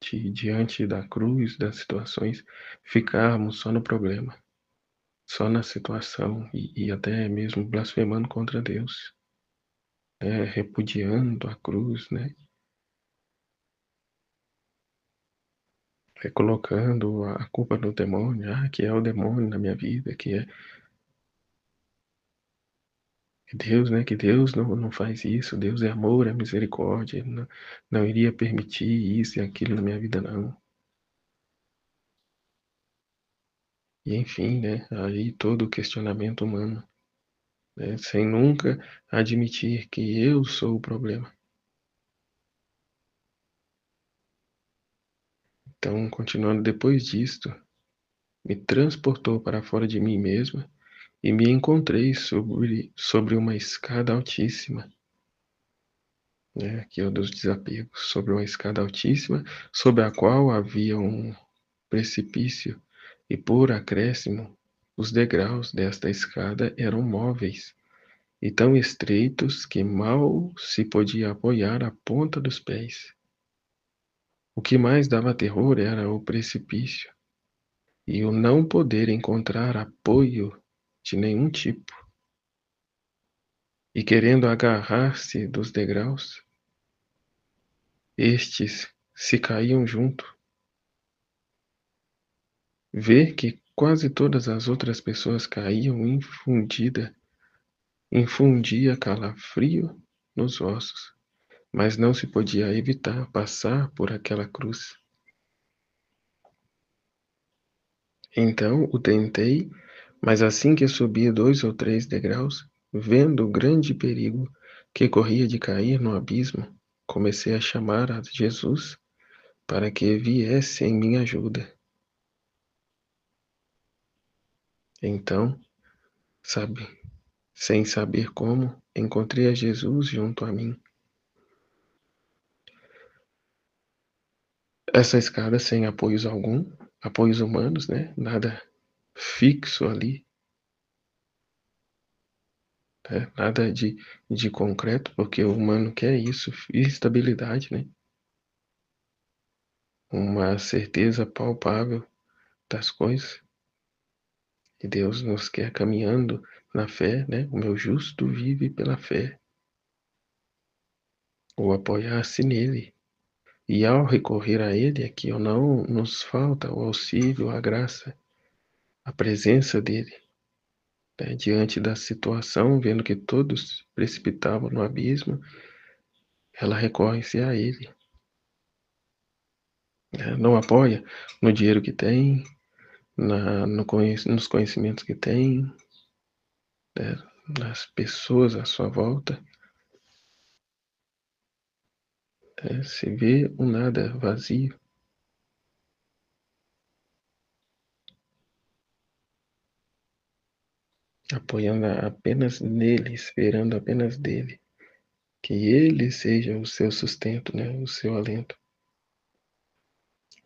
de, diante da cruz, das situações, ficarmos só no problema, só na situação e até mesmo blasfemando contra Deus, repudiando a cruz, né? Colocando a culpa no demônio, que é o demônio na minha vida, que é Deus, né? Que Deus não faz isso. Deus é amor, é misericórdia. Não iria permitir isso e aquilo na minha vida, não. E enfim, né? Aí todo o questionamento humano, né? Sem nunca admitir que eu sou o problema. Então, continuando, depois disto, me transportou para fora de mim mesma e me encontrei sobre uma escada altíssima. Aqui é o dos desapegos, sobre uma escada altíssima, sobre a qual havia um precipício, e por acréscimo, os degraus desta escada eram móveis, e tão estreitos que mal se podia apoiar a ponta dos pés. O que mais dava terror era o precipício e o não poder encontrar apoio de nenhum tipo, e querendo agarrar-se dos degraus, estes se caíam junto. Ver que quase todas as outras pessoas caíam infundia calafrio nos ossos, mas não se podia evitar passar por aquela cruz. Então o tentei, mas assim que subi 2 ou 3 degraus, vendo o grande perigo que corria de cair no abismo, comecei a chamar a Jesus para que viesse em minha ajuda. Então, sabe, sem saber como, encontrei a Jesus junto a mim. Essa escada sem apoios humanos, né? Nada fixo ali, né? Nada de concreto, porque o humano quer isso, estabilidade, né? Uma certeza palpável das coisas. E Deus nos quer caminhando na fé, né? O meu justo vive pela fé. Ou apoiar-se nele. E ao recorrer a ele é que não nos falta o auxílio, a graça, a presença dele. Né? Diante da situação, vendo que todos precipitavam no abismo, ela recorre-se a ele. Né? Não apoia no dinheiro que tem, nos conhecimentos que tem, né? Nas pessoas à sua volta. Se vê um nada vazio. Apoiando apenas nele, esperando apenas dele. Que ele seja o seu sustento, né? O seu alento.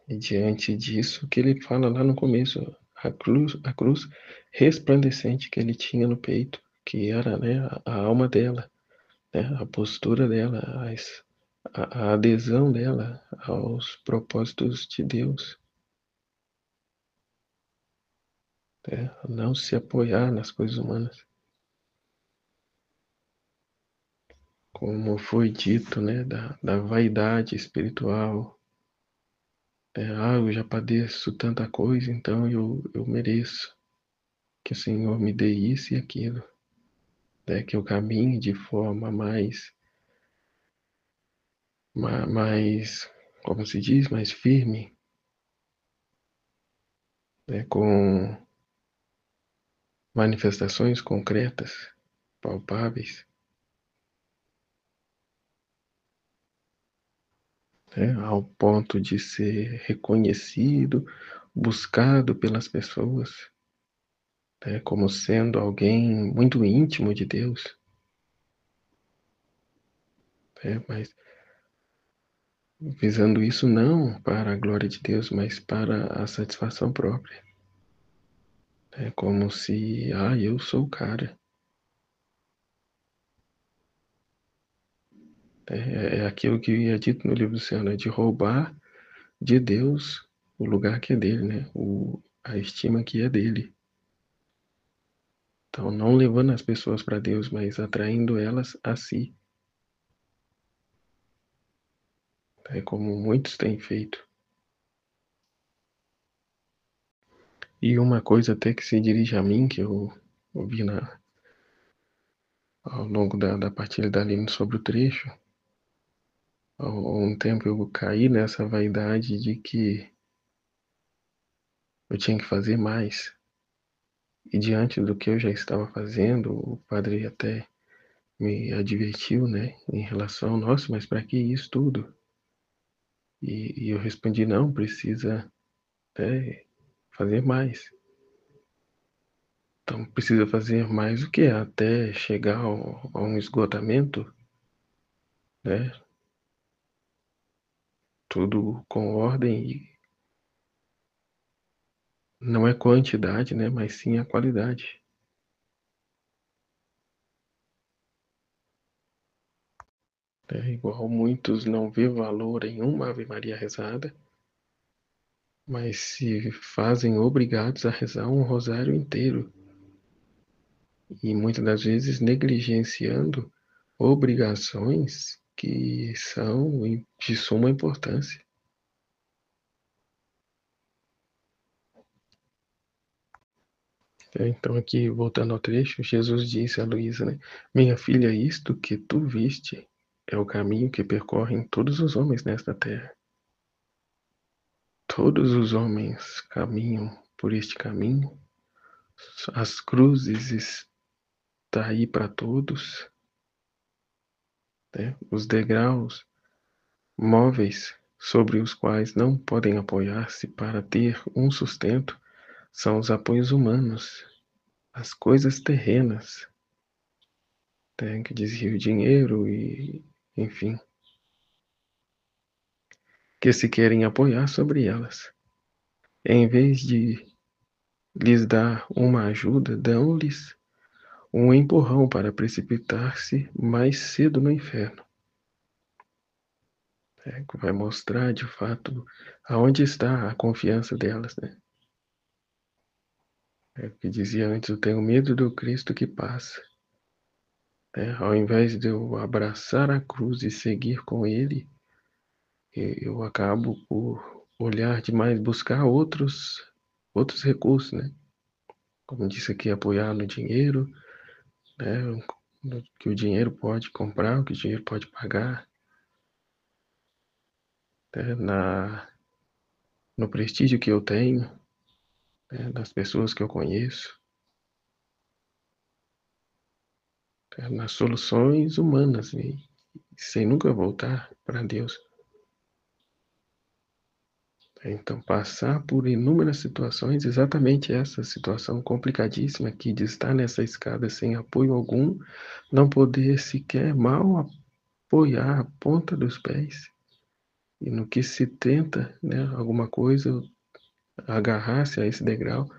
E diante disso, que ele fala lá no começo, a cruz resplandecente que ele tinha no peito, que era, né, a alma dela, né, a postura dela, a adesão dela aos propósitos de Deus, né, não se apoiar nas coisas humanas. Como foi dito, né, da vaidade espiritual. Eu já padeço tanta coisa, então eu mereço que o Senhor me dê isso e aquilo. Né, que eu caminhe de forma mais, como se diz, mais firme, né, com manifestações concretas, palpáveis, né, ao ponto de ser reconhecido, buscado pelas pessoas, né, como sendo alguém muito íntimo de Deus, né, mas visando isso não para a glória de Deus, mas para a satisfação própria. É como se, eu sou o cara. É aquilo que é dito no livro do Senhor, né? De roubar de Deus o lugar que é dele, né? A estima que é dele. Então, não levando as pessoas para Deus, mas atraindo elas a si. É como muitos têm feito. E uma coisa até que se dirige a mim, que eu ouvi ao longo da partilha da Aline sobre o trecho, há um tempo eu caí nessa vaidade de que eu tinha que fazer mais. E diante do que eu já estava fazendo, o padre até me advertiu, né, em relação, nossa, mas para que isso tudo? E eu respondi, não, precisa fazer mais. Então, precisa fazer mais o que? Até chegar a um esgotamento, né? Tudo com ordem e não é quantidade, né? Mas sim a qualidade. Igual muitos não vê valor em uma Ave Maria rezada, mas se fazem obrigados a rezar um rosário inteiro e muitas das vezes negligenciando obrigações que são de suma importância. Então, aqui, voltando ao trecho, Jesus disse a Luísa, né? Minha filha, isto que tu viste é o caminho que percorrem todos os homens nesta terra. Todos os homens caminham por este caminho. As cruzes está aí para todos, né? Os degraus móveis sobre os quais não podem apoiar-se para ter um sustento são os apoios humanos, as coisas terrenas, né? Que dizia o dinheiro e, enfim, que se querem apoiar sobre elas. Em vez de lhes dar uma ajuda, dão-lhes um empurrão para precipitar-se mais cedo no inferno. Que vai mostrar de fato aonde está a confiança delas, né? É o que dizia antes, eu tenho medo do Cristo que passa. Ao invés de eu abraçar a cruz e seguir com Ele, eu acabo por olhar demais, buscar outros recursos, né? Como disse aqui, apoiar no dinheiro, né? No que o dinheiro pode comprar, o que o dinheiro pode pagar, né? No prestígio que eu tenho, né? Das pessoas que eu conheço, né? Nas soluções humanas, e sem nunca voltar para Deus. Então, passar por inúmeras situações, exatamente essa situação complicadíssima aqui de estar nessa escada sem apoio algum, não poder sequer mal apoiar a ponta dos pés, e no que se tenta, né, alguma coisa, agarrar-se a esse degrau,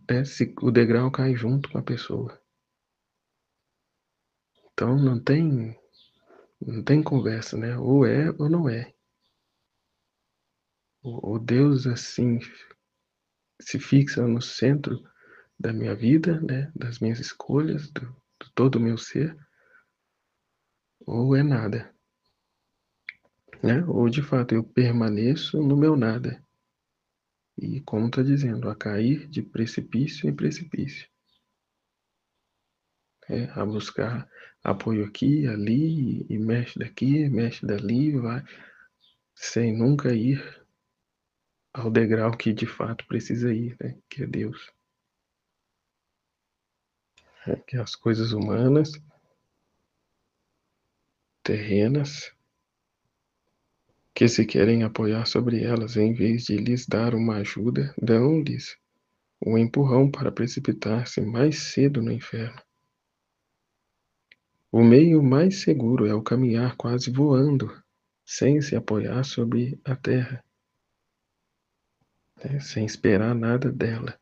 né, se o degrau cai junto com a pessoa. Então não tem conversa, né? Ou é ou não é. O Deus assim se fixa no centro da minha vida, né, das minhas escolhas, do todo o meu ser, ou é nada, né? Ou de fato eu permaneço no meu nada. E como está dizendo, a cair de precipício em precipício. A buscar apoio aqui, ali, e mexe daqui, mexe dali, vai, sem nunca ir ao degrau que de fato precisa ir, né? Que é Deus. Que as coisas humanas, terrenas, que se querem apoiar sobre elas, em vez de lhes dar uma ajuda, dão-lhes um empurrão para precipitar-se mais cedo no inferno. O meio mais seguro é o caminhar quase voando, sem se apoiar sobre a terra, né? Sem esperar nada dela,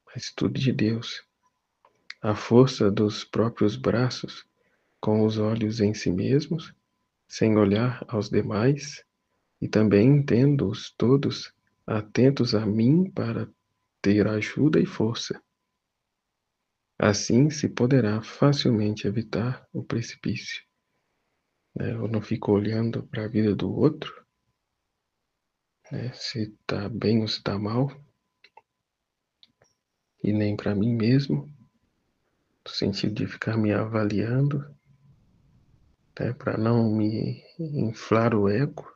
mas tudo de Deus. A força dos próprios braços, com os olhos em si mesmos, sem olhar aos demais, e também tendo-os todos atentos a mim para ter ajuda e força. Assim se poderá facilmente evitar o precipício. Eu não fico olhando para a vida do outro, né, se está bem ou se está mal, e nem para mim mesmo, no sentido de ficar me avaliando, né, para não me inflar o ego,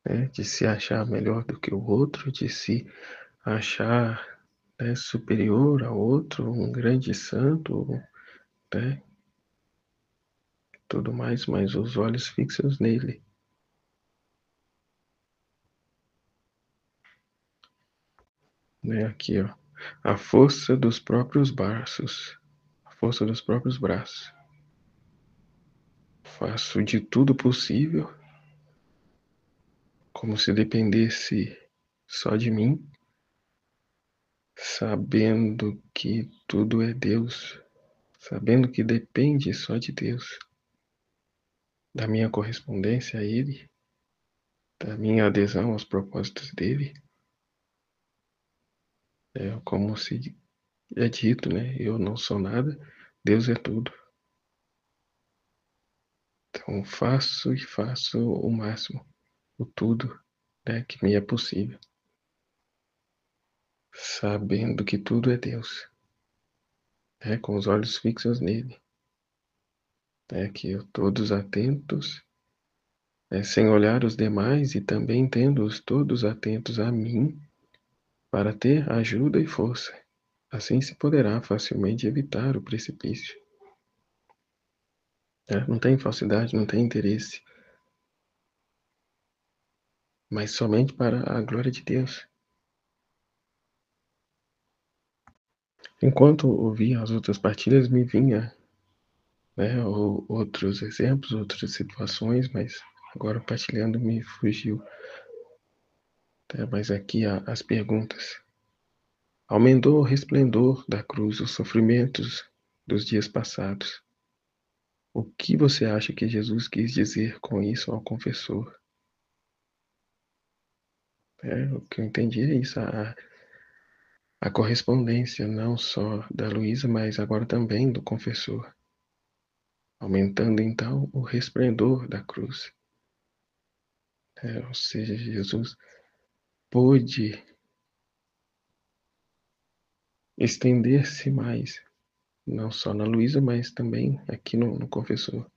né, de se achar melhor do que o outro, de se achar, né, superior ao outro, um grande santo, né, tudo mais, mas os olhos fixos nele. Né, aqui, ó, a força dos próprios braços, a força dos próprios braços. Faço de tudo possível, como se dependesse só de mim, sabendo que tudo é Deus, sabendo que depende só de Deus, da minha correspondência a Ele, da minha adesão aos propósitos dele. É como se é dito, né? Eu não sou nada, Deus é tudo. Então faço e faço o máximo, o tudo, né, que me é possível, sabendo que tudo é Deus, né, com os olhos fixos nele, né, que eu todos atentos, sem olhar os demais e também tendo-os todos atentos a mim, para ter ajuda e força. Assim se poderá facilmente evitar o precipício. Não tem falsidade, não tem interesse, mas somente para a glória de Deus. Enquanto ouvia as outras partilhas, me vinha, né, outros exemplos, outras situações, mas agora partilhando me fugiu. Mas aqui as perguntas. Aumentou o resplendor da cruz, os sofrimentos dos dias passados. O que você acha que Jesus quis dizer com isso ao confessor? O que eu entendi é isso, a correspondência não só da Luísa, mas agora também do confessor, aumentando então o resplendor da cruz. Ou seja, Jesus pôde estender-se mais, não só na Luísa, mas também aqui no confessor.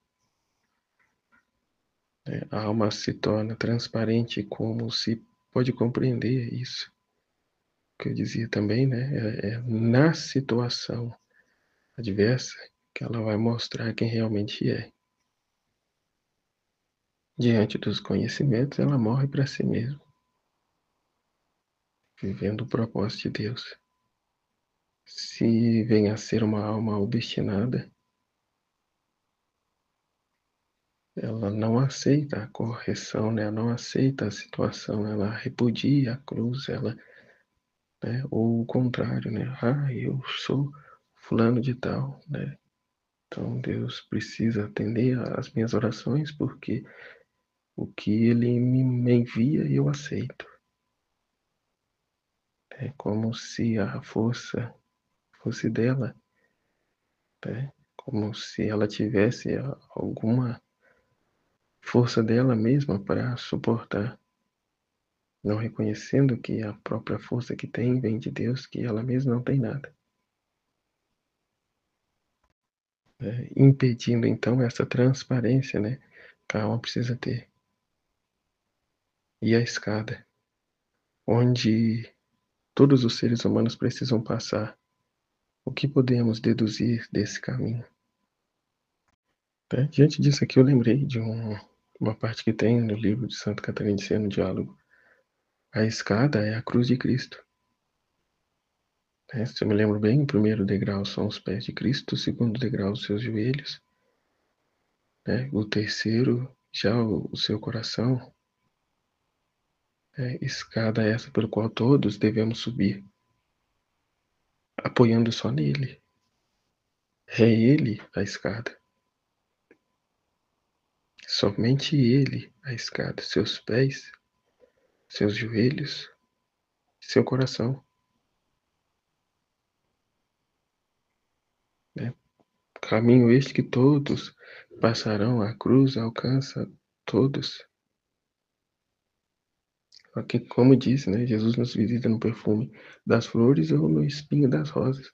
A alma se torna transparente como se pode compreender isso. O que eu dizia também, né? É na situação adversa que ela vai mostrar quem realmente é. Diante dos conhecimentos, ela morre para si mesma, vivendo o propósito de Deus. Se vem a ser uma alma obstinada, ela não aceita a correção, né? Ela não aceita a situação, ela repudia a cruz, ela, né? Ou o contrário, né? Eu sou fulano de tal, né? Então Deus precisa atender às minhas orações porque o que Ele me envia eu aceito. É como se a força fosse dela, né? Como se ela tivesse alguma força dela mesma para suportar, não reconhecendo que a própria força que tem vem de Deus, que ela mesma não tem nada. Impedindo então essa transparência, né, que a alma precisa ter. E a escada, onde todos os seres humanos precisam passar. O que podemos deduzir desse caminho? Diante disso aqui eu lembrei de uma parte que tem no livro de Santa Catarina de Siena, no Diálogo. A escada é a cruz de Cristo. Se eu me lembro bem, o primeiro degrau são os pés de Cristo, o segundo degrau os seus joelhos, o terceiro já o seu coração. Escada essa pelo qual todos devemos subir, apoiando só nele. É ele a escada. Somente ele a escada. Seus pés, seus joelhos, seu coração. Caminho este que todos passarão, a cruz alcança todos. Aqui, como disse, né, Jesus nos visita no perfume das flores ou no espinho das rosas.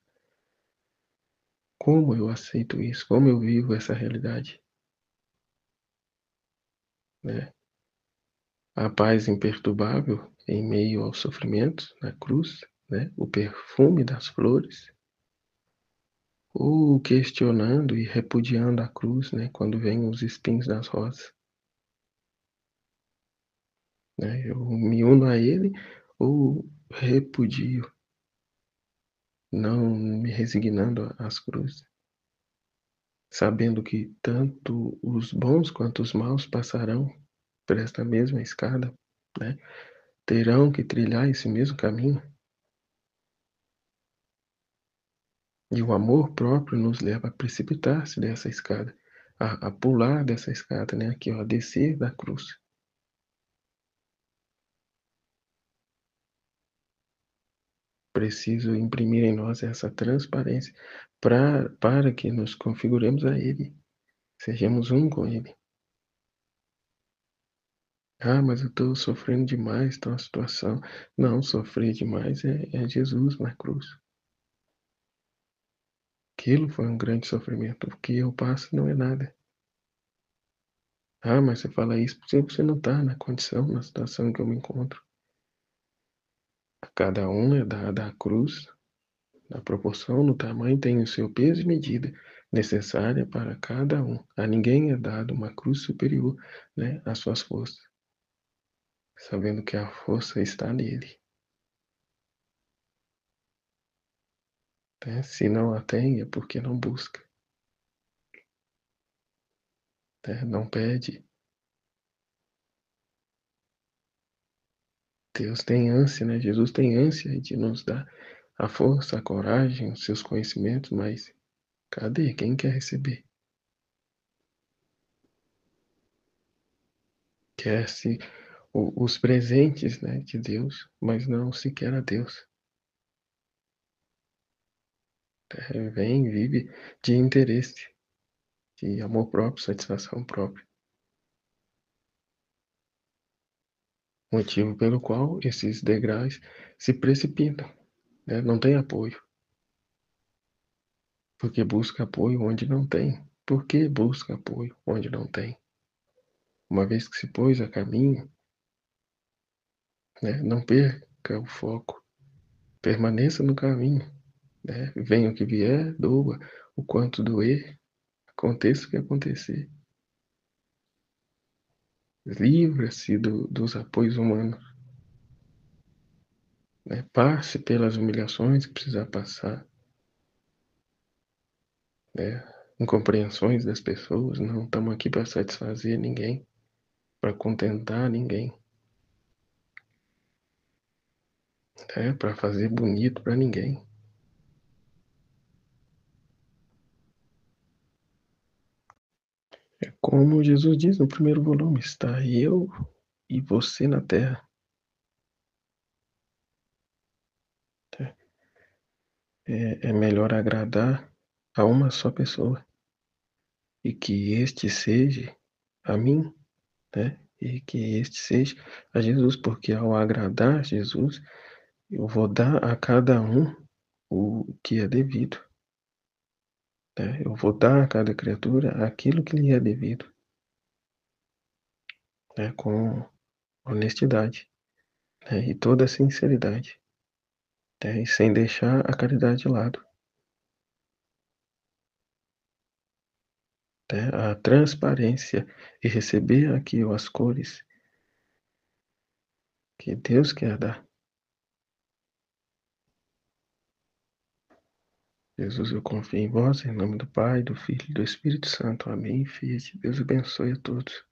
Como eu aceito isso? Como eu vivo essa realidade? A paz imperturbável em meio aos sofrimentos na cruz, o perfume das flores, ou questionando e repudiando a cruz, quando vêm os espinhos das rosas. Eu me uno a ele ou repudio, não me resignando às cruzes, sabendo que tanto os bons quanto os maus passarão por esta mesma escada, terão que trilhar esse mesmo caminho. E o amor próprio nos leva a precipitar-se dessa escada, a pular dessa escada, né? Aqui, ó, a descer da cruz. Preciso imprimir em nós essa transparência para que nos configuremos a Ele, sejamos um com Ele. Ah, mas eu estou sofrendo demais, tal situação. Não, sofrer demais é Jesus na cruz. Aquilo foi um grande sofrimento. O que eu passo não é nada. Ah, mas você fala isso porque você não está na condição, na situação que eu me encontro. A cada um é dada a cruz, na proporção, no tamanho, tem o seu peso e medida necessária para cada um. A ninguém é dado uma cruz superior, né, às suas forças, sabendo que a força está nele. Né? Se não a tem, é porque não busca. Né? Não pede. Deus tem ânsia, né? Jesus tem ânsia de nos dar a força, a coragem, os seus conhecimentos, mas cadê? Quem quer receber? Quer-se os presentes, né, de Deus, mas não sequer a Deus. Vem, vive de interesse, de amor próprio, satisfação própria. Motivo pelo qual esses degraus se precipitam, né? Não tem apoio, porque busca apoio onde não tem. Por que busca apoio onde não tem? Uma vez que se pôs a caminho, né? Não perca o foco, permaneça no caminho, né? Venha o que vier, doa o quanto doer, aconteça o que acontecer. Livra-se dos apoios humanos, né? Passe pelas humilhações que precisar passar, né? Incompreensões das pessoas, não estamos aqui para satisfazer ninguém, para contentar ninguém, né? Para fazer bonito para ninguém. É como Jesus diz no primeiro volume: está eu e você na terra. É melhor agradar a uma só pessoa e que este seja a mim, né? E que este seja a Jesus, porque ao agradar Jesus, eu vou dar a cada um o que é devido, né? Eu vou dar a cada criatura aquilo que lhe é devido, né? Com honestidade, né? E toda sinceridade, né? E sem deixar a caridade de lado, né? A transparência e receber aqui as cores que Deus quer dar. Jesus, eu confio em vós, em nome do Pai, do Filho e do Espírito Santo. Amém. Filho, Deus abençoe a todos.